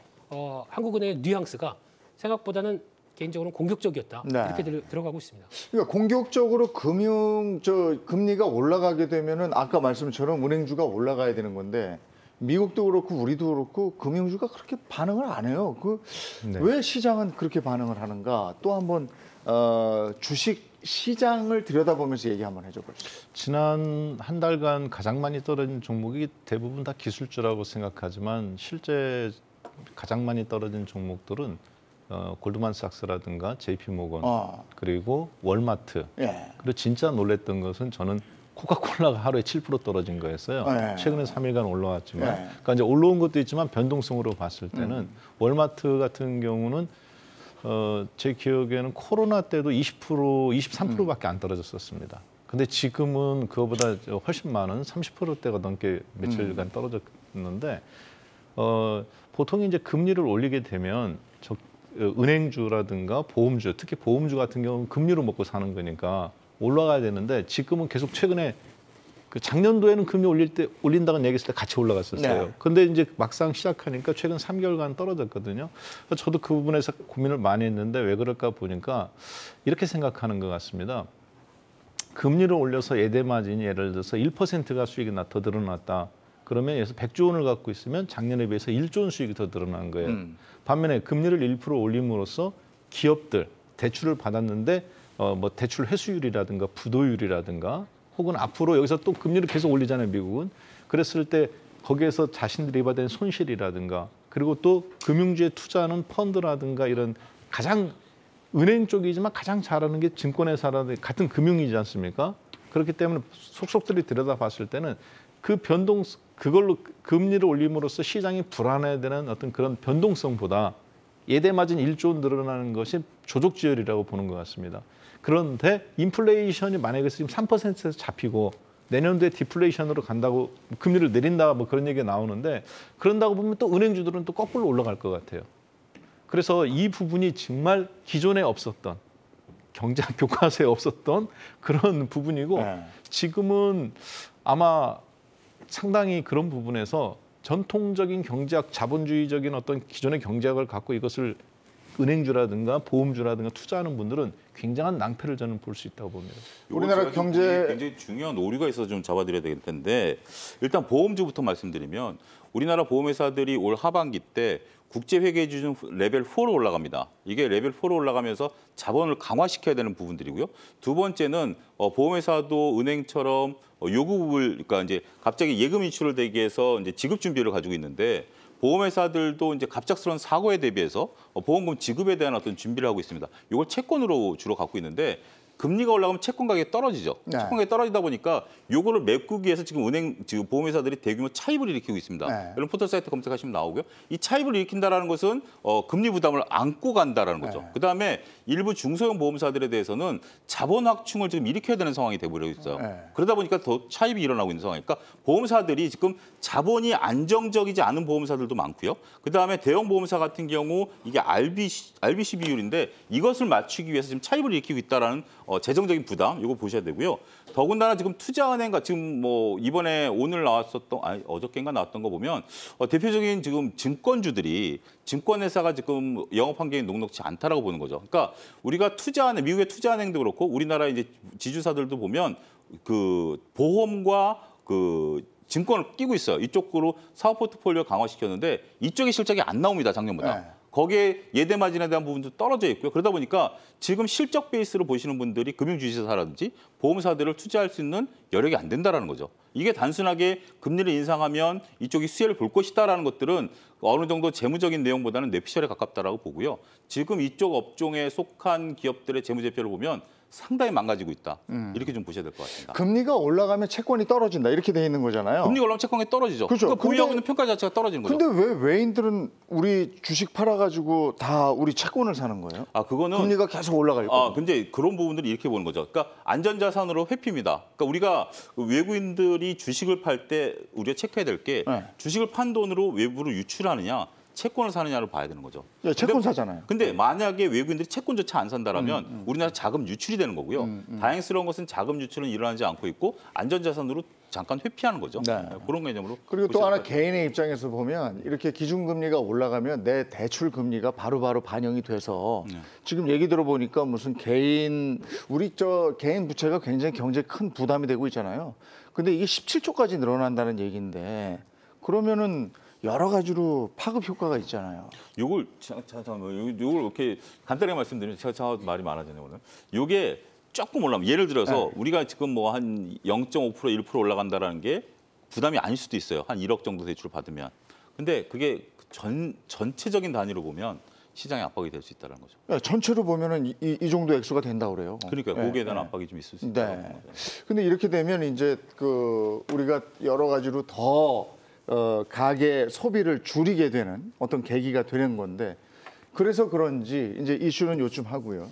한국은행의 뉘앙스가 생각보다는 개인적으로는 공격적이었다. 이렇게 들어가고 있습니다. 그러니까 공격적으로 금리가 올라가게 되면은 아까 말씀처럼 은행주가 올라가야 되는 건데 미국도 그렇고 우리도 그렇고 금융주가 그렇게 반응을 안 해요. 왜 시장은 그렇게 반응을 하는가? 또 한번 주식 시장을 들여다보면서 얘기 한번 해줘 보시죠. 지난 한 달간 가장 많이 떨어진 종목이 대부분 다 기술주라고 생각하지만 실제 가장 많이 떨어진 종목들은 골드만삭스라든가 JP모건 그리고 월마트 그리고 진짜 놀랬던 것은 저는 코카콜라가 하루에 7% 떨어진 거였어요. 최근에 3일간 올라왔지만 그러니까 이제 올라온 것도 있지만 변동성으로 봤을 때는 월마트 같은 경우는 제 기억에는 코로나 때도 20%, 23%밖에 안 떨어졌었습니다. 근데 지금은 그거보다 훨씬 많은 30%대가 넘게 며칠간 떨어졌는데 보통 이제 금리를 올리게 되면 은행주라든가 보험주, 특히 보험주 같은 경우는 금리로 먹고 사는 거니까 올라가야 되는데 지금은 계속 최근에 그 작년도에는 금리 올린다고 얘기했을 때 같이 올라갔었어요. 네. 근데 이제 막상 시작하니까 최근 3개월간 떨어졌거든요. 저도 그 부분에서 고민을 많이 했는데 왜 그럴까 보니까 이렇게 생각하는 것 같습니다. 금리를 올려서 예대 마진이 예를 들어서 1%가 수익이 더 늘어났다. 그러면 여기서 100조 원을 갖고 있으면 작년에 비해서 1조 원 수익이 더 늘어난 거예요. 반면에 금리를 1% 올림으로써 기업들 대출을 받았는데 뭐 대출 회수율이라든가 부도율이라든가 혹은 앞으로 여기서 또 금리를 계속 올리잖아요, 미국은. 그랬을 때 거기에서 자신들이 받은 손실이라든가 그리고 또 금융주에 투자하는 펀드라든가 이런 가장 은행 쪽이지만 가장 잘하는 게 증권회사라든가 같은 금융이지 않습니까? 그렇기 때문에 속속들이 들여다봤을 때는 그 그걸로 금리를 올림으로써 시장이 불안해되는 어떤 그런 변동성보다 예대 마진 1조 원 늘어나는 것이 조족지혈이라고 보는 것 같습니다. 그런데 인플레이션이 만약에 지금 3%에서 잡히고 내년도에 디플레이션으로 간다고 금리를 내린다 뭐 그런 얘기가 나오는데 그런다고 보면 또 은행주들은 또 거꾸로 올라갈 것 같아요. 그래서 이 부분이 정말 기존에 없었던 경제학 교과서에 없었던 그런 부분이고 지금은 아마 상당히 그런 부분에서 전통적인 경제학, 자본주의적인 어떤 기존의 경제학을 갖고 이것을 은행주라든가 보험주라든가 투자하는 분들은 굉장한 낭패를 저는 볼 수 있다고 봅니다. 우리나라 경제 굉장히 중요한 오류가 있어서 좀 잡아드려야 될 텐데 일단 보험주부터 말씀드리면 우리나라 보험회사들이 올 하반기 때 국제회계 기준 레벨 4로 올라갑니다. 이게 레벨 4로 올라가면서 자본을 강화시켜야 되는 부분들이고요. 두 번째는 보험회사도 은행처럼 요구를 그러니까 이제 갑자기 예금 인출을 되기 위해서 이제 지급 준비를 가지고 있는데 보험회사들도 이제 갑작스러운 사고에 대비해서 보험금 지급에 대한 어떤 준비를 하고 있습니다. 이걸 채권으로 주로 갖고 있는데 금리가 올라가면 채권 가격이 떨어지죠. 채권 가격이 떨어지다 보니까 요거를 메꾸기 위해서 지금 보험회사들이 대규모 차입을 일으키고 있습니다. 여러분 포털 사이트 검색하시면 나오고요. 이 차입을 일으킨다라는 것은 금리 부담을 안고 간다라는 거죠. 그다음에 일부 중소형 보험사들에 대해서는 자본 확충을 지금 일으켜야 되는 상황이 돼버려 있어요. 그러다 보니까 더 차입이 일어나고 있는 상황이니까 보험사들이 지금 자본이 안정적이지 않은 보험사들도 많고요. 그다음에 대형 보험사 같은 경우 이게 RBC 비율인데 이것을 맞추기 위해서 지금 차입을 일으키고 있다라는 재정적인 부담 이거 보셔야 되고요. 더군다나 지금 투자은행과 지금 뭐 이번에 오늘 나왔었던 어저께인가 나왔던 거 보면 대표적인 지금 증권주들이 증권회사가 지금 영업 환경이 녹록지 않다라고 보는 거죠. 그러니까 우리가 투자은행 미국의 투자은행도 그렇고 우리나라 이제 지주사들도 보면 그 보험과 그 증권을 끼고 있어요. 이쪽으로 사업 포트폴리오 강화시켰는데 이쪽의 실적이 안 나옵니다. 작년보다. 거기에 예대 마진에 대한 부분도 떨어져 있고요. 그러다 보니까 지금 실적 베이스로 보시는 분들이 금융주식회사라든지 보험사들을 투자할 수 있는 여력이 안 된다라는 거죠. 이게 단순하게 금리를 인상하면 이쪽이 수혜를 볼 것이다라는 것들은 어느 정도 재무적인 내용보다는 뇌피셜에 가깝다라고 보고요. 지금 이쪽 업종에 속한 기업들의 재무제표를 보면 상당히 망가지고 있다. 이렇게 좀 보셔야 될 것 같습니다. 금리가 올라가면 채권이 떨어진다 이렇게 돼 있는 거잖아요. 금리가 올라가면 채권이 떨어지죠. 그렇죠. 그러니까 보유하고 있는 평가 자체가 떨어지는 거죠. 근데 왜 외인들은 우리 주식 팔아가지고 다 우리 채권을 사는 거예요? 그거는 금리가 계속 올라갈 거예요. 근데 그런 부분들이 이렇게 보는 거죠. 그러니까 안전자산으로 회피입니다. 그러니까 우리가 외국인들이 주식을 팔 때 우리가 체크해야 될 게 주식을 판 돈으로 외부로 유출하느냐 채권을 사느냐를 봐야 되는 거죠. 채권 사잖아요. 근데 만약에 외국인들이 채권조차 안 산다라면 우리나라 자금 유출이 되는 거고요. 다행스러운 것은 자금 유출은 일어나지 않고 있고 안전자산으로 잠깐 회피하는 거죠. 그런 개념으로. 그리고 또 하나 개인의 입장에서 보면 이렇게 기준금리가 올라가면 내 대출 금리가 바로바로 반영이 돼서 지금 얘기 들어보니까 무슨 우리 개인 부채가 굉장히 경제에 큰 부담이 되고 있잖아요. 근데 이게 17조까지 늘어난다는 얘기인데 그러면은 여러 가지로 파급 효과가 있잖아요. 요걸 이렇게 간단하게 말씀드리면 제가 말이 많아지네요 오늘. 요게 조금 올라가면 예를 들어서 우리가 지금 뭐 한 0.5% 1% 올라간다라는 게 부담이 아닐 수도 있어요. 한 1억 정도 대출을 받으면. 근데 그게 전체적인 단위로 보면 시장의 압박이 될 수 있다는 거죠. 전체로 보면은 이 정도 액수가 된다고 그래요. 그러니까 거기에 대한 압박이 좀 있을 수 있다는 거죠. 근데 이렇게 되면 이제 우리가 여러 가지로 더 가계 소비를 줄이게 되는 어떤 계기가 되는 건데 그래서 그런지 이제 이슈는 요즘 하고요.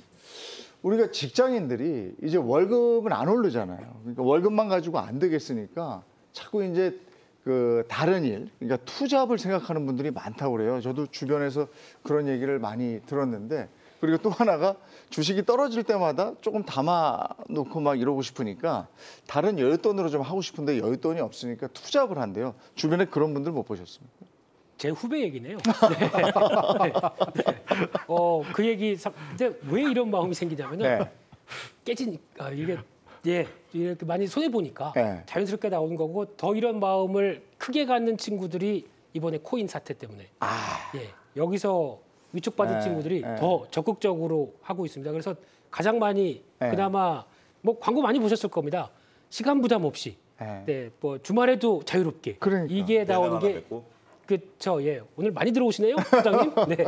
우리가 직장인들이 이제 월급은 안 오르잖아요. 그러니까 월급만 가지고 안 되겠으니까 자꾸 이제 그 다른 일, 그러니까 투잡을 생각하는 분들이 많다고 그래요. 저도 주변에서 그런 얘기를 많이 들었는데, 그리고 또 하나가 주식이 떨어질 때마다 조금 담아놓고 막 이러고 싶으니까 다른 여윳돈으로 좀 하고 싶은데 여윳돈이 없으니까 투잡을 한대요. 주변에 그런 분들 못 보셨습니까? 제 후배 얘기네요. 네. 네. 그 얘기 근데 왜 이런 마음이 생기냐면요. 네. 깨지니까 이게 이렇게 많이 손해 보니까 네. 자연스럽게 나오는 거고, 더 이런 마음을 크게 갖는 친구들이 이번에 코인 사태 때문에 여기서 위축받은 네. 친구들이 네. 더 적극적으로 하고 있습니다. 그래서 가장 많이 네. 그나마 뭐 광고 많이 보셨을 겁니다. 시간 부담 없이 뭐 주말에도 자유롭게 그러니까. 이게 나오는 게 그렇죠. 오늘 많이 들어오시네요, 부장님. 네.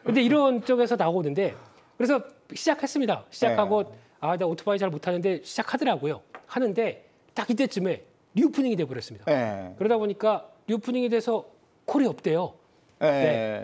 근데 이런 쪽에서 나오는데, 그래서 시작했습니다. 시작하고 나 오토바이 잘 못하는데 시작하더라고요. 하는데 딱 이때쯤에 리오프닝이 돼버렸습니다. 그러다 보니까 리오프닝이 돼서 콜이 없대요.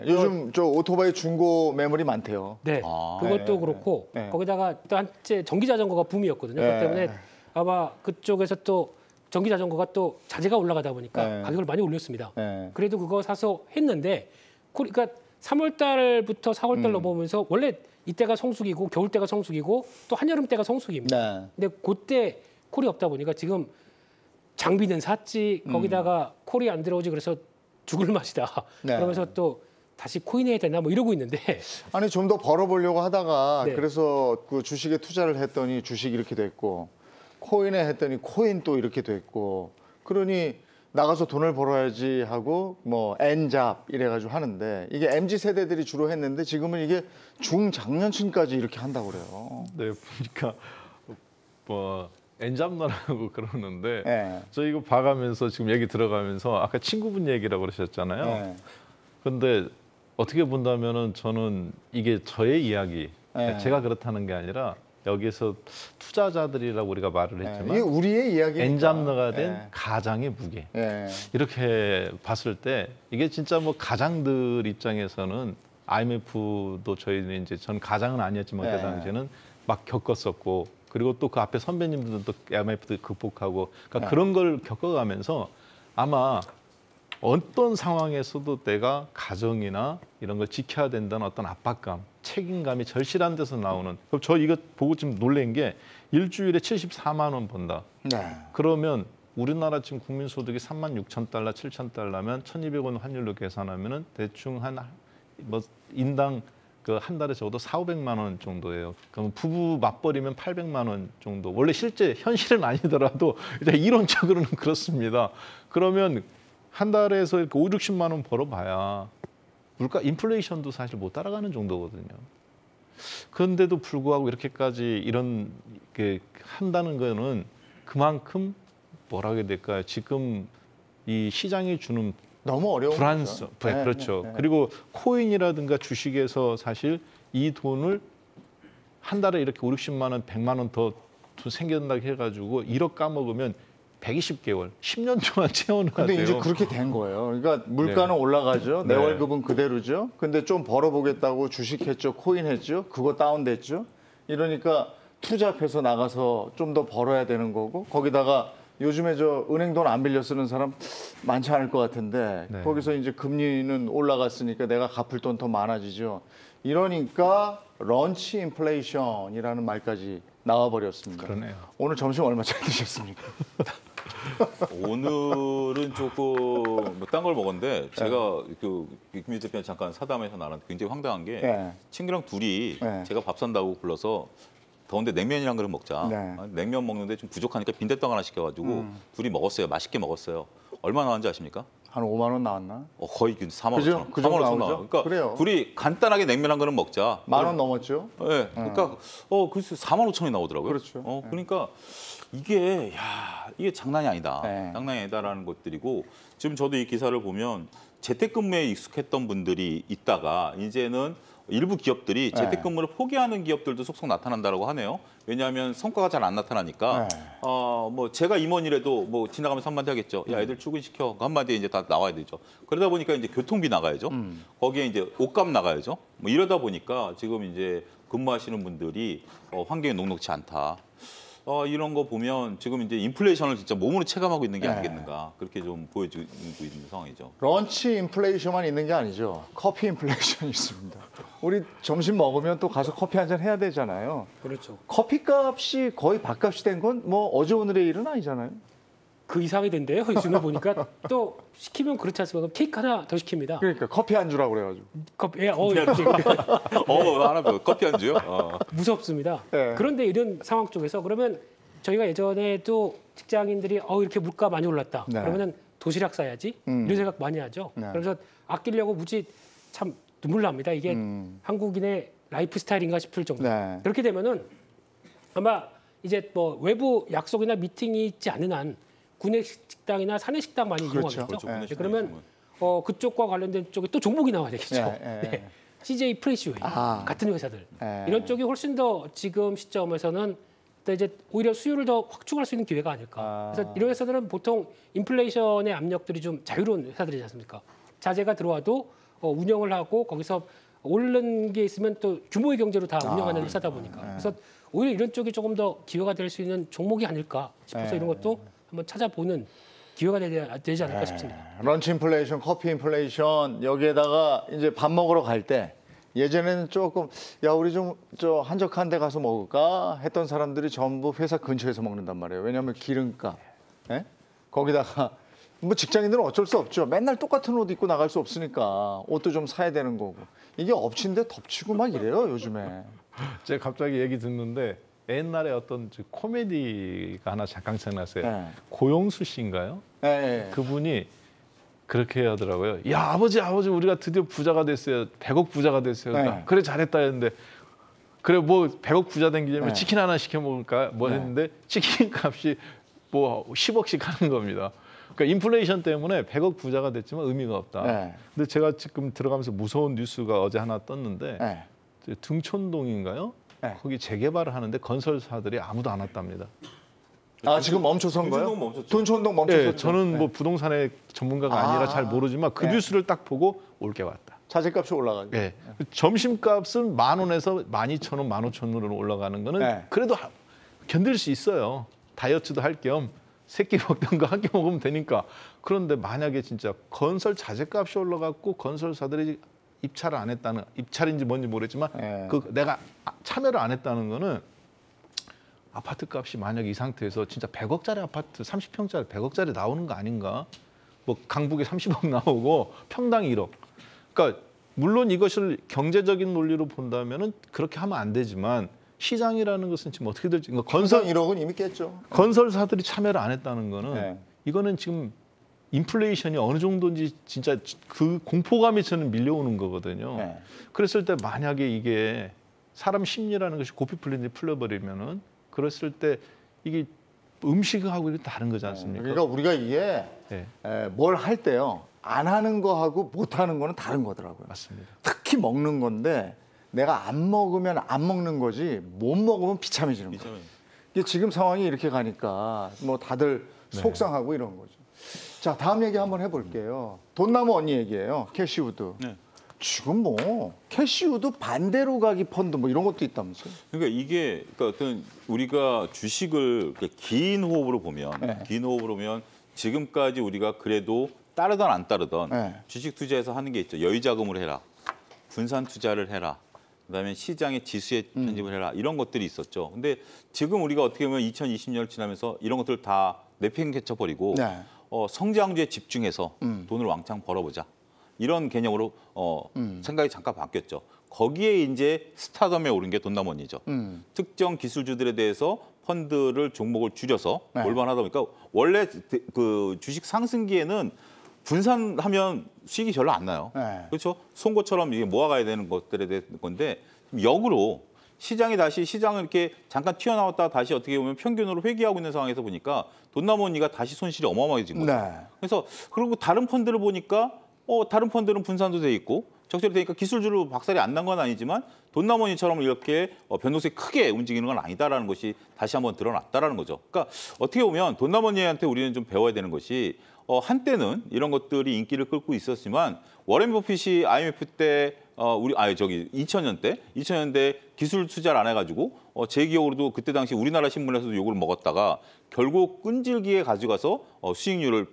요즘 저 오토바이 중고 매물이 많대요. 네, 그것도 그렇고 거기다가 또 한때 전기 자전거가 붐이었거든요. 그렇기 때문에 아마 그쪽에서 또 전기 자전거가 또 자재가 올라가다 보니까 가격을 많이 올렸습니다. 그래도 그거 사서 했는데, 그러니까 3월 달부터 4월 달 넘어오면서 원래 이때가 성수기고 겨울 때가 성수기고 또 한여름 때가 성수기입니다. 근데 그때 콜이 없다 보니까 지금 장비는 샀지, 거기다가 콜이 안 들어오지, 그래서 죽을 맛이다. 그러면서 또 다시 코인 해야 되나 뭐 이러고 있는데, 아니 좀 더 벌어보려고 하다가 그래서 그 주식에 투자를 했더니 주식이 이렇게 됐고, 코인에 했더니 코인 또 이렇게 됐고, 그러니 나가서 돈을 벌어야지 하고 뭐 N잡 이래가지고 하는데, 이게 MZ 세대들이 주로 했는데 지금은 이게 중장년층까지 이렇게 한다고 그래요. 네, 보니까 뭐 N잡너라고 그러는데 저 이거 봐가면서 지금 얘기 들어가면서 아까 친구분 얘기라고 그러셨잖아요. 근데 어떻게 본다면은 저는 이게 저의 이야기, 제가 그렇다는 게 아니라 여기서 투자자들이라고 우리가 말을 했지만 이게 우리의 이야기니까. N잡너가 된 가장의 무게. 이렇게 봤을 때 이게 진짜 뭐 가장들 입장에서는 IMF도 저희는 이제 전 가장은 아니었지만 그 당시에는 막 겪었었고, 그리고 또 그 앞에 선배님들도 IMF도 극복하고, 그러니까 그런 걸 겪어가면서 아마 어떤 상황에서도 내가 가정이나 이런 걸 지켜야 된다는 어떤 압박감, 책임감이 절실한 데서 나오는. 그럼 저 이거 보고 좀 놀란 게 일주일에 74만 원 번다. 그러면 우리나라 지금 국민소득이 36,000달러, 7,000달러면 1,200원 환율로 계산하면은 대충 한 뭐 인당 그 한 달에 적어도 400~500만 원 정도예요. 그럼 부부 맞벌이면 800만 원 정도. 원래 실제 현실은 아니더라도 일단 이론적으로는 그렇습니다. 그러면 한 달에서 이렇게 50~60만 원 벌어봐야 물가 인플레이션도 사실 못 따라가는 정도거든요. 그런데도 불구하고 이렇게까지 이런 게 한다는 거는 그만큼 뭐라 해야 될까요? 지금 이 시장이 주는 너무 어려운 불안성, 그렇죠. 그리고 코인이라든가 주식에서 사실 이 돈을 한 달에 이렇게 50~60만 원, 100만 원 더 생긴다고 해가지고 1억 까먹으면 120개월, 10년 동안 채워놔야 돼요. 근데 이제 그렇게 된 거예요. 그러니까 물가는 올라가죠. 내 월급은 그대로죠. 근데 좀 벌어보겠다고 주식했죠, 코인했죠. 그거 다운됐죠. 이러니까 투잡해서 나가서 좀 더 벌어야 되는 거고, 거기다가 요즘에 저 은행 돈 안 빌려 쓰는 사람 많지 않을 것 같은데 거기서 이제 금리는 올라갔으니까 내가 갚을 돈 더 많아지죠. 이러니까 런치 인플레이션이라는 말까지 나와버렸습니다. 그러네요. 오늘 점심 얼마짜리 드셨습니까? 오늘은 조금 딴 걸 먹었는데, 제가 그 김 대표님 잠깐 사담에서 나눴는데 굉장히 황당한 게 친구랑 둘이 제가 밥 산다고 불러서 더운데 냉면이란 그릇 먹자. 냉면 먹는데 좀 부족하니까 빈대떡 하나 시켜가지고 둘이 먹었어요. 맛있게 먹었어요. 얼마 나왔는지 아십니까? 한 5만 원 나왔나? 거의 4만 5천 원. 그 정도 4만 5천 원. 나오죠? 그러니까 그래요. 둘이 간단하게 냉면 한 그릇 먹자. 10,000원 넘었죠? 네. 그러니까 글쎄 4만 5천 원이 나오더라고요. 그렇죠. 그러니까 이게 장난이 아니다. 네. 장난이 아니다라는 것들이고, 지금 저도 이 기사를 보면 재택근무에 익숙했던 분들이 있다가 이제는 일부 기업들이 재택근무를 포기하는 기업들도 속속 나타난다라고 하네요. 왜냐하면 성과가 잘 안 나타나니까 뭐 제가 임원이라도 뭐 지나가면서 한마디 하겠죠. 야, 애들 출근시켜. 그 한마디에 이제 다 나와야 되죠. 그러다 보니까 이제 교통비 나가야죠. 거기에 이제 옷값 나가야죠. 뭐 이러다 보니까 지금 이제 근무하시는 분들이 환경이 녹록치 않다. 이런 거 보면 지금 이제 인플레이션을 진짜 몸으로 체감하고 있는 게 아니겠는가. 그렇게 좀 보여주고 있는 상황이죠. 런치 인플레이션만 있는 게 아니죠. 커피 인플레이션이 있습니다. 우리 점심 먹으면 또 가서 커피 한 잔 해야 되잖아요. 그렇죠. 커피값이 거의 밥값이 된 건 뭐 어제 오늘의 일은 아니잖아요. 그 이상이 된대요. 요즘에 보니까 또 시키면 그렇지 않습니까? 그럼 케이크 하나 더 시킵니다. 그러니까 커피 한 주라고 그래가지고. 커피, 이렇게 하나 더 커피 한 주요? 무섭습니다. 네. 그런데 이런 상황 쪽에서 그러면 저희가 예전에도 직장인들이 이렇게 물가 많이 올랐다. 네. 그러면은 도시락 싸야지 이런 생각 많이 하죠. 네. 그래서 아끼려고 무지 참 눈물 납니다. 이게 한국인의 라이프 스타일인가 싶을 정도. 네. 그렇게 되면은 아마 이제 뭐 외부 약속이나 미팅이 있지 않은 한 구내 식당이나 사내 식당 많이 그렇죠. 이용하겠죠. 그렇죠. 네, 그러면 그쪽과 관련된 쪽에 또 종목이 나와야 되겠죠. 네. CJ 프레시웨이 같은 회사들 이런 쪽이 훨씬 더 지금 시점에서는 또 이제 오히려 수요를 더 확충할 수 있는 기회가 아닐까. 그래서 이런 회사들은 보통 인플레이션의 압력들이 좀 자유로운 회사들이지 않습니까? 자재가 들어와도 운영을 하고 거기서 오르는 게 있으면 또 규모의 경제로 다 운영하는 회사다 보니까. 그래서 오히려 이런 쪽이 조금 더 기회가 될 수 있는 종목이 아닐까 싶어서 이런 것도 한번 찾아보는 기회가 되지 않을까 싶습니다. 런치 인플레이션, 커피 인플레이션 여기에다가 이제 밥 먹으러 갈 때 예전에는 조금 야 우리 좀 저 한적한 데 가서 먹을까 했던 사람들이 전부 회사 근처에서 먹는단 말이에요. 왜냐하면 기름값, 거기다가 뭐 직장인들은 어쩔 수 없죠. 맨날 똑같은 옷 입고 나갈 수 없으니까 옷도 좀 사야 되는 거고 이게 엎친데 덮치고 막 이래요 요즘에. 제가 갑자기 얘기 듣는데 옛날에 어떤 코미디가 하나 잠깐 생각났어요. 네. 고용수 씨인가요? 네. 그분이 그렇게 하더라고요. 야 아버지 우리가 드디어 부자가 됐어요. 100억 부자가 됐어요. 네. 그래 잘했다 했는데 그래 뭐 100억 부자 된 기념에 네. 치킨 하나 시켜 먹을까 뭐 했는데 치킨 값이 뭐 10억씩 하는 겁니다. 그러니까 인플레이션 때문에 100억 부자가 됐지만 의미가 없다. 네. 근데 제가 지금 들어가면서 무서운 뉴스가 어제 하나 떴는데 네. 등촌동인가요? 네. 거기 재개발을 하는데 건설사들이 아무도 안 왔답니다. 지금 멈춰선 거예요? 둔촌동 멈췄죠. 둔촌동 멈춰서. 네, 저는 뭐 부동산의 전문가가 아니라 잘 모르지만 그 네. 뉴스를 딱 보고 올게 왔다. 자재값이 올라가죠. 네. 점심값은 10,000원에서 12,000원, 15,000원으로 올라가는 거는 네. 그래도 견딜 수 있어요. 다이어트도 할 겸 세끼 먹던 거 한 끼 먹으면 되니까. 그런데 만약에 진짜 건설 자재값이 올라갔고 건설사들이 입찰을 안 했다는, 입찰인지 뭔지 모르겠지만 네. 내가 참여를 안 했다는 거는 아파트 값이 만약에 이 상태에서 진짜 100억짜리 아파트 30평짜리 100억짜리 나오는 거 아닌가? 뭐 강북에 30억 나오고 평당 1억. 그러니까 물론 이것을 경제적인 논리로 본다면은 그렇게 하면 안 되지만 시장이라는 것은 지금 어떻게 될지 그러니까 건설 1억은 이미 깼죠. 건설사들이 참여를 안 했다는 거는 네. 이거는 지금 인플레이션이 어느 정도인지 진짜 그 공포감이 저는 밀려오는 거거든요. 네. 그랬을 때 만약에 이게 사람 심리라는 것이 고삐 풀려버리면은 그랬을 때 이게 음식하고 이게 다른 거지 않습니까? 그러니까 우리가 이게 네, 뭘 할 때요. 안 하는 거하고 못 하는 거는 다른 거더라고요. 맞습니다. 특히 먹는 건데 내가 안 먹으면 안 먹는 거지 못 먹으면 비참해지는 거예요. 비참해요. 이게 지금 상황이 이렇게 가니까 뭐 다들 속상하고 이런 거죠. 자, 다음 얘기 한번 해볼게요. 돈나무 언니 얘기예요. 캐시우드. 네. 지금 뭐 캐시우드 반대로 가기 펀드 뭐 이런 것도 있다면서요? 그러니까 이게 그러니까 어떤 우리가 주식을 긴 호흡으로 보면 긴 호흡으로 보면 지금까지 우리가 그래도 따르던 안 따르던 주식 투자에서 하는 게 있죠. 여유 자금으로 해라. 분산 투자를 해라. 그다음에 시장의 지수에 편집을 해라. 이런 것들이 있었죠. 근데 지금 우리가 어떻게 보면 2020년을 지나면서 이런 것들을 다 내팽개쳐버리고 성장주에 집중해서 돈을 왕창 벌어보자. 이런 개념으로 생각이 잠깐 바뀌었죠. 거기에 이제 스타덤에 오른 게 돈나무원이죠. 특정 기술주들에 대해서 펀드를 종목을 줄여서 몰반하다 보니까 원래 그 주식 상승기에는 분산하면 수익이 별로 안 나요. 그렇죠? 송곳처럼 이게 모아가야 되는 것들에 대한 건데 역으로 시장이 다시 시장을 이렇게 잠깐 튀어나왔다 다시 어떻게 보면 평균으로 회귀하고 있는 상황에서 보니까 돈나무원이가 다시 손실이 어마어마해진 거예요. 그래서 그리고 다른 펀드를 보니까 다른 펀드는 분산도 돼 있고 적절히 되니까 기술주로 박살이 안 난 건 아니지만 돈나머니처럼 이렇게 변동성이 크게 움직이는 건 아니다라는 것이 다시 한번 드러났다라는 거죠. 그러니까 어떻게 보면 돈나머니한테 우리는 좀 배워야 되는 것이 한때는 이런 것들이 인기를 끌고 있었지만 워렌 버핏이 IMF 때 2000년대 기술 투자를 안 해가지고 제 기억으로도 그때 당시 우리나라 신문에서도 욕을 먹었다가 결국 끈질기게 가져가서 수익률을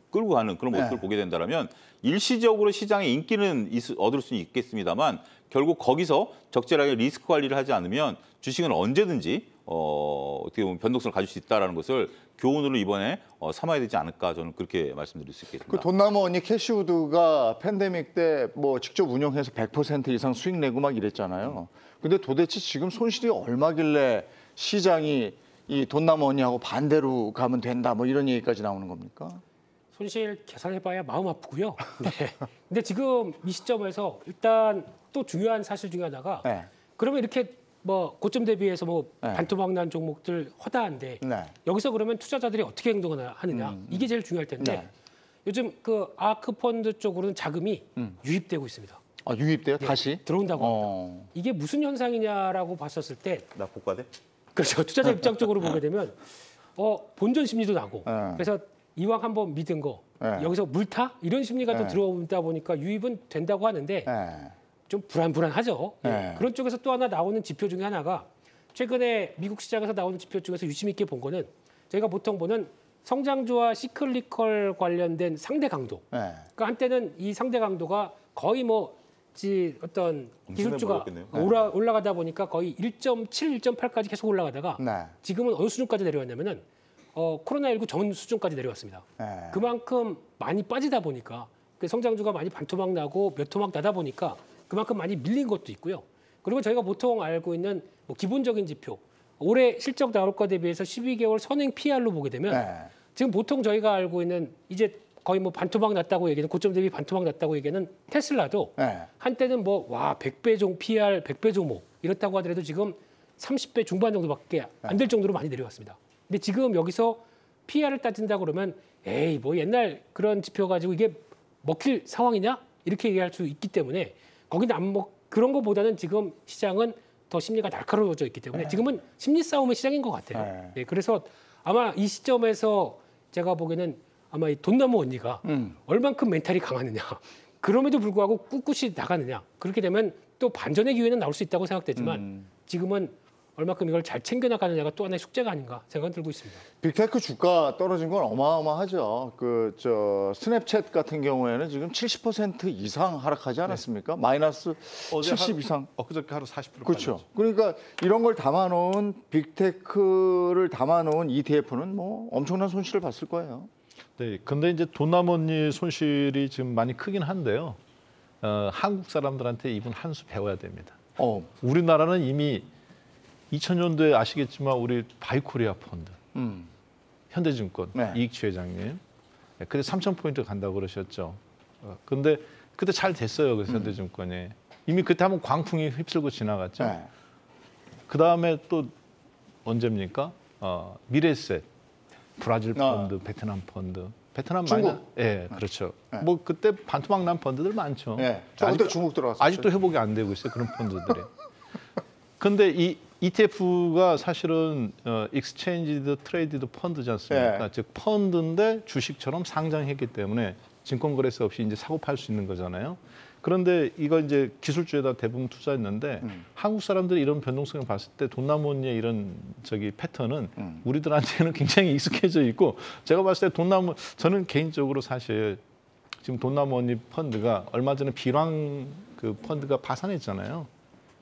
끌고 가는 그런 모습을 보게 된다면 일시적으로 시장에 인기는 얻을 수는 있겠습니다만 결국 거기서 적절하게 리스크 관리를 하지 않으면 주식은 언제든지 어떻게 보면 변동성을 가질 수 있다는 것을 교훈으로 이번에 삼아야 되지 않을까 저는 그렇게 말씀드릴 수 있겠습니다. 그 돈나머니 캐시우드가 팬데믹 때 뭐 직접 운영해서 100% 이상 수익 내고 막 이랬잖아요. 근데 도대체 지금 손실이 얼마길래 시장이 이 돈나머니하고 반대로 가면 된다 뭐 이런 얘기까지 나오는 겁니까? 손실 계산해봐야 마음 아프고요. 네. 근데 지금 이 시점에서 일단 또 중요한 사실 중에 하나가 그러면 이렇게 뭐 고점 대비해서 뭐 반토막 난 종목들 허다한데 여기서 그러면 투자자들이 어떻게 행동하느냐 이게 제일 중요할 텐데 요즘 그 아크 펀드 쪽으로는 자금이 유입되고 있습니다. 아, 유입돼요? 다시? 들어온다고 합니다. 이게 무슨 현상이냐라고 봤었을 때 나 복과돼? 그렇죠. 투자자 입장 쪽으로 보게 되면 본전 심리도 나고 그래서 이왕 한번 믿은 거 여기서 물타? 이런 심리가 또 들어오다 보니까 유입은 된다고 하는데 좀 불안하죠. 그런 쪽에서 또 하나 나오는 지표 중에 하나가 최근에 미국 시장에서 나오는 지표 중에서 유심 있게 본 거는 저희가 보통 보는 성장주와 시클리컬 관련된 상대 강도. 그러니까 한때는 이 상대 강도가 거의 뭐 어떤 기술주가 올라가다 보니까 거의 1.7, 1.8까지 계속 올라가다가 지금은 어느 수준까지 내려왔냐면은 코로나19 전 수준까지 내려왔습니다. 그만큼 많이 빠지다 보니까 성장주가 많이 반토막 나고 몇 토막 나다 보니까 그만큼 많이 밀린 것도 있고요. 그리고 저희가 보통 알고 있는 뭐 기본적인 지표, 올해 실적 나올 거 대비해서 12개월 선행 PR로 보게 되면 지금 보통 저희가 알고 있는 이제 거의 뭐 반토막 났다고 얘기하는 고점 대비 반토막 났다고 얘기하는 테슬라도 한때는 뭐 100배 종 PR, 100배 종목 이렇다고 하더라도 지금 30배 중반 정도밖에 안 될 정도로 많이 내려왔습니다. 근데 지금 여기서 PR을 따진다 그러면 에이 뭐 옛날 그런 지표 가지고 이게 먹힐 상황이냐 이렇게 얘기할 수 있기 때문에 거기는 그런 거보다는 지금 시장은 더 심리가 날카로워져 있기 때문에 지금은 심리 싸움의 시장인 것 같아요. 그래서 아마 이 시점에서 제가 보기에는 아마 이 돈나무 언니가 얼만큼 멘탈이 강하느냐 그럼에도 불구하고 꿋꿋이 나가느냐 그렇게 되면 또 반전의 기회는 나올 수 있다고 생각되지만 지금은 얼마큼 이걸 잘 챙겨나가느냐가 또 하나의 숙제가 아닌가 생각은 들고 있습니다. 빅테크 주가 떨어진 건 어마어마하죠. 스냅챗 같은 경우에는 지금 70% 이상 하락하지 않았습니까? 마이너스 70 이상. 그저께 하루 40% 그렇죠. 빠졌죠. 그러니까 이런 걸 담아놓은 빅테크를 담아놓은 ETF는 뭐 엄청난 손실을 봤을 거예요. 네, 근데 이제 돈나머니 손실이 지금 많이 크긴 한데요. 한국 사람들한테 이분 한 수 배워야 됩니다. 우리나라는 이미 2000년도에 아시겠지만 우리 바이코리아 펀드, 현대증권 이익취 회장님, 그때 3,000포인트 간다고 그러셨죠. 근데 그때 잘 됐어요, 그래서 현대증권이. 이미 그때 한번 광풍이 휩쓸고 지나갔죠. 그 다음에 또 언제입니까? 미래셋, 브라질 펀드, 베트남 펀드. 베트남 중국. 그렇죠. 뭐 그때 반토막 난 펀드들 많죠. 그때 중국 들어갔었죠. 아직도 회복이 안 되고 있어요, 그런 펀드들이. 근데 이 ETF가 사실은 익스체인지드 트레이디드 펀드지 않습니까? 즉 펀드인데 주식처럼 상장했기 때문에 증권거래소 없이 이제 사고 팔 수 있는 거잖아요. 그런데 이거 이제 기술주에다 대부분 투자했는데 한국 사람들이 이런 변동성을 봤을 때 돈나무의 이런 패턴은 우리들한테는 굉장히 익숙해져 있고 제가 봤을 때 저는 개인적으로 사실 지금 돈나무 펀드가 얼마 전에 비랑 그 펀드가 파산했잖아요.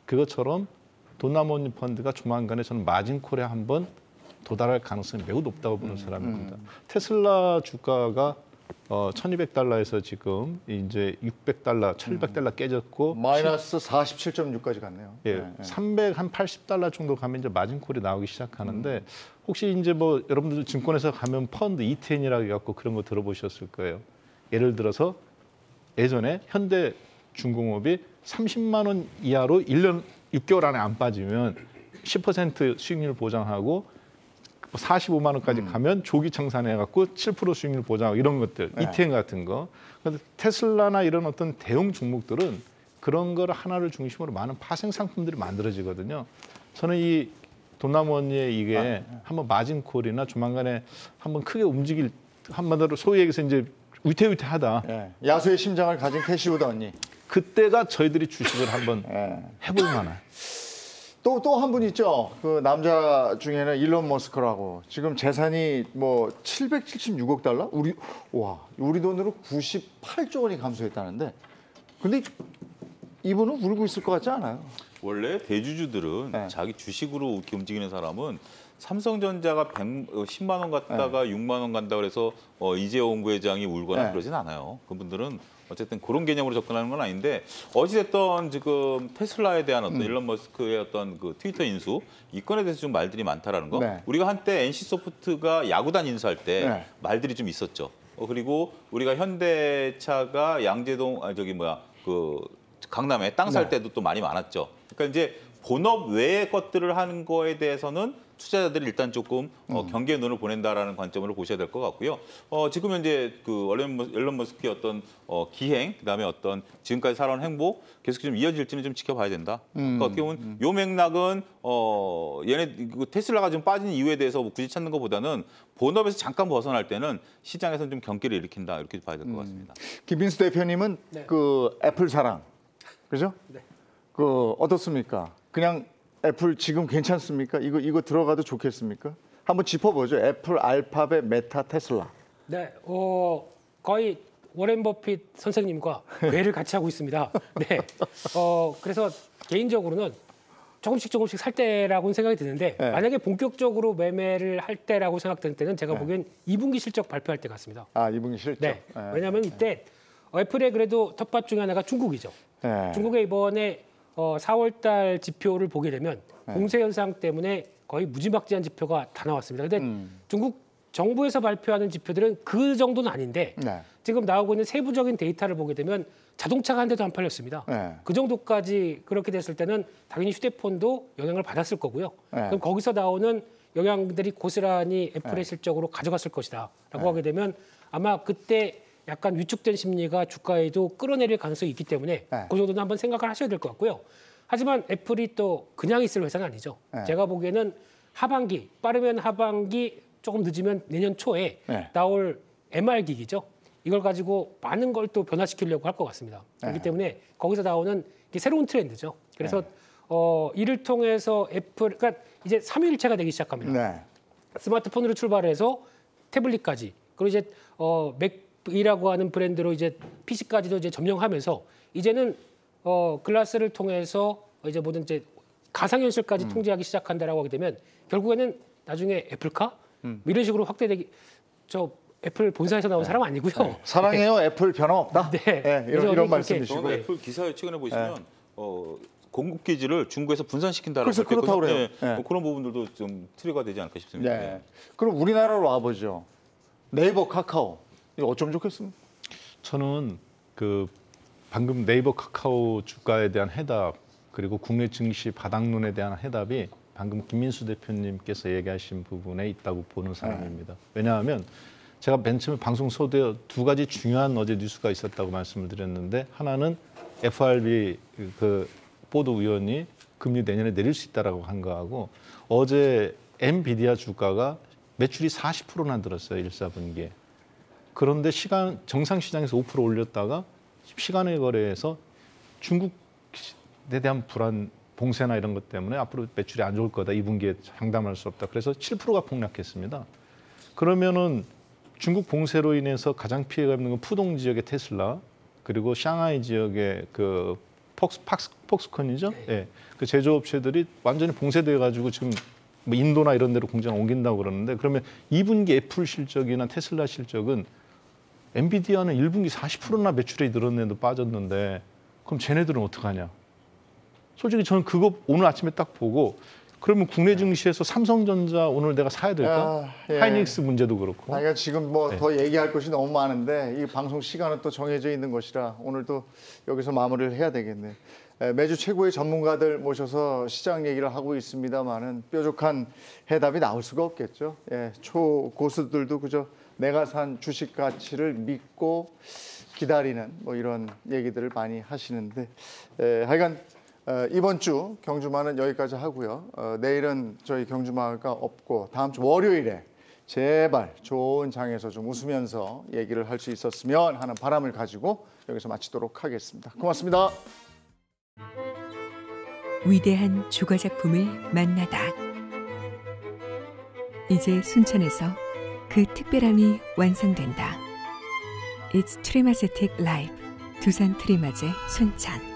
그것처럼 돈나무 펀드가 조만간에 저는 마진콜에 한번 도달할 가능성이 매우 높다고 보는 사람입니다. 테슬라 주가가 1,200달러에서 지금 이제 600달러, 1,200달러 깨졌고 마이너스 47.6까지 갔네요. 380달러 정도 가면 이제 마진콜이 나오기 시작하는데 혹시 이제 뭐 여러분들 증권에서 가면 펀드 E10이라고 해갖고 그런 거 들어보셨을 거예요. 예를 들어서 예전에 현대중공업이 30만 원 이하로 1년 6개월 안에 안 빠지면 10% 수익률 보장하고 45만 원까지 가면 조기 청산해갖고 7% 수익률 보장 이런 것들, 네. ETN 같은 거. 근데 테슬라나 이런 어떤 대형 종목들은 그런 거를 하나를 중심으로 많은 파생 상품들이 만들어지거든요. 저는 이 돈나무언니의 이게 한번 마진콜이나 조만간에 한번 크게 움직일 한마디로 소위 얘기해서 이제 위태위태하다. 예. 야수의 심장을 가진 캐시우드 언니. 그때가 저희들이 주식을 한번 예. 해볼 만한. 또 한 분 있죠. 그 남자 중에는 일론 머스크라고 지금 재산이 뭐 776억 달러? 우리 돈으로 98조 원이 감소했다는데. 근데 이분은 울고 있을 것 같지 않아요? 원래 대주주들은 네. 자기 주식으로 이렇게 움직이는 사람은 삼성전자가 10만 원 갔다가 6만 원 간다 그래서 이재용 부회장이 울거나 네. 그러진 않아요. 그분들은 어쨌든 그런 개념으로 접근하는 건 아닌데 어찌됐든 지금 테슬라에 대한 어떤 일론 머스크의 어떤 그 트위터 인수 이 건에 대해서 좀 말들이 많다라는 거. 네. 우리가 한때 NC소프트가 야구단 인수할 때 네. 말들이 좀 있었죠. 그리고 우리가 현대차가 양재동 그 강남에 땅 살 네. 때도 또 많이 많았죠. 그러니까 이제 본업 외의 것들을 하는 거에 대해서는 투자자들이 일단 조금 경계의 눈을 보낸다라는 관점으로 보셔야 될 것 같고요. 지금 현재 그 일론 머스크의 어떤 기행, 그다음에 어떤 지금까지 살아온 행보 계속 좀 이어질지는 좀 지켜봐야 된다. 그러니까 어떻게 보면 요 맥락은 테슬라가 좀 빠진 이유에 대해서 뭐 굳이 찾는 것보다는 본업에서 잠깐 벗어날 때는 시장에서는 좀 경기를 일으킨다 이렇게 봐야 될 것 같습니다. 김민수 대표님은 네. 그 애플 사랑, 그죠? 네. 그 어떻습니까? 그냥 애플 지금 괜찮습니까? 이거 들어가도 좋겠습니까? 한번 짚어보죠. 애플, 알파벳, 메타, 테슬라. 네, 거의 워렌 버핏 선생님과 회를 같이 하고 있습니다. 네, 그래서 개인적으로는 조금씩 살 때라고는 생각이 드는데 네. 만약에 본격적으로 매매를 할 때라고 생각되는 때는 제가 보기엔 2분기 실적 발표할 때 같습니다. 아, 2분기 실적. 네, 왜냐하면 이때 애플의 그래도 텃밭 중에 하나가 중국이죠. 네. 중국의 이번에 4월달 지표를 보게 되면 공세 현상 때문에 거의 무지막지한 지표가 다 나왔습니다. 그런데 중국 정부에서 발표하는 지표들은 그 정도는 아닌데 네. 지금 나오고 있는 세부적인 데이터를 보게 되면 자동차가 한 대도 안 팔렸습니다. 네. 그 정도까지 그렇게 됐을 때는 당연히 휴대폰도 영향을 받았을 거고요. 네. 그럼 거기서 나오는 영향들이 고스란히 애플의 네. 실적으로 가져갔을 것이다라고 하게 되면 아마 그때 약간 위축된 심리가 주가에도 끌어내릴 가능성이 있기 때문에 네. 그 정도는 한번 생각을 하셔야 될 것 같고요. 하지만 애플이 또 그냥 있을 회사는 아니죠. 네. 제가 보기에는 하반기, 빠르면 하반기, 조금 늦으면 내년 초에 네. 나올 MR 기기죠. 이걸 가지고 많은 걸 또 변화시키려고 할 것 같습니다. 그렇기 네. 때문에 거기서 나오는 게 새로운 트렌드죠. 그래서 이를 통해서 애플, 그러니까 이제 삼위일체가 되기 시작합니다. 네. 스마트폰으로 출발해서 태블릿까지 그리고 이제 맥이라고 하는 브랜드로 이제 PC까지도 이제 점령하면서 이제는 글라스를 통해서 이제 모든 이제 가상현실까지 통제하기 시작한다라고 하게 되면 결국에는 나중에 애플카 뭐 이런 식으로 확대되기 애플 본사에서 나온 사람 아니고요. 사랑해요. 애플 변함없다. 네. 이런 그래서 말씀이시고. 저는 애플 기사에 최근에 보시면 공급 기지를 중국에서 분산시킨다라고 그래서 그렇다고 그래요. 네. 뭐 그런 부분들도 좀 트리거가 되지 않을까 싶습니다. 네. 그럼 우리나라로 와보죠. 네이버, 카카오. 이거 어쩜 좋겠습니까? 저는 그 방금 네이버 카카오 주가에 대한 해답 그리고 국내 증시 바닥론에 대한 해답이 방금 김민수 대표님께서 얘기하신 부분에 있다고 보는 사람입니다. 왜냐하면 제가 맨 처음에 방송 소개에 두 가지 중요한 어제 뉴스가 있었다고 말씀을 드렸는데 하나는 FRB 그 보드 위원이 금리 내년에 내릴 수 있다라고 한 거하고 어제 엔비디아 주가가 매출이 40%나 늘었어요. 1사분기에. 그런데 정상 시장에서 5% 올렸다가 시간의 거래에서 중국에 대한 불안, 봉쇄나 이런 것 때문에 앞으로 매출이 안 좋을 거다. 2분기에 장담할 수 없다. 그래서 7%가 폭락했습니다. 그러면은 중국 봉쇄로 인해서 가장 피해가 있는 건 푸동 지역의 테슬라 그리고 샹하이 지역의 그 폭스콘이죠. 예. 그 제조업체들이 완전히 봉쇄돼 가지고 지금 뭐 인도나 이런 데로 공장을 옮긴다고 그러는데 그러면 2분기 애플 실적이나 테슬라 실적은 엔비디아는 1분기 40%나 매출이 늘었는데도 빠졌는데 그럼 쟤네들은 어떡하냐? 솔직히 저는 그거 오늘 아침에 딱 보고 그러면 국내 증시에서 삼성전자 오늘 내가 사야 될까? 예. 하이닉스 문제도 그렇고. 그러니까 지금 뭐 네. 더 얘기할 것이 너무 많은데 이 방송 시간은 또 정해져 있는 것이라 오늘도 여기서 마무리를 해야 되겠네요. 매주 최고의 전문가들 모셔서 시장 얘기를 하고 있습니다만은 뾰족한 해답이 나올 수가 없겠죠. 예, 초고수들도 그저 내가 산 주식 가치를 믿고 기다리는 뭐 이런 얘기들을 많이 하시는데 하여간 이번 주 경주마는 여기까지 하고요. 내일은 저희 경주마가 없고 다음 주 월요일에 제발 좋은 장에서 좀 웃으면서 얘기를 할 수 있었으면 하는 바람을 가지고 여기서 마치도록 하겠습니다. 고맙습니다. 위대한 주거 작품을 만나다. 이제 순천에서 그 특별함이 완성된다. It's 트리마제틱 라이브 두산 트리마제 순천.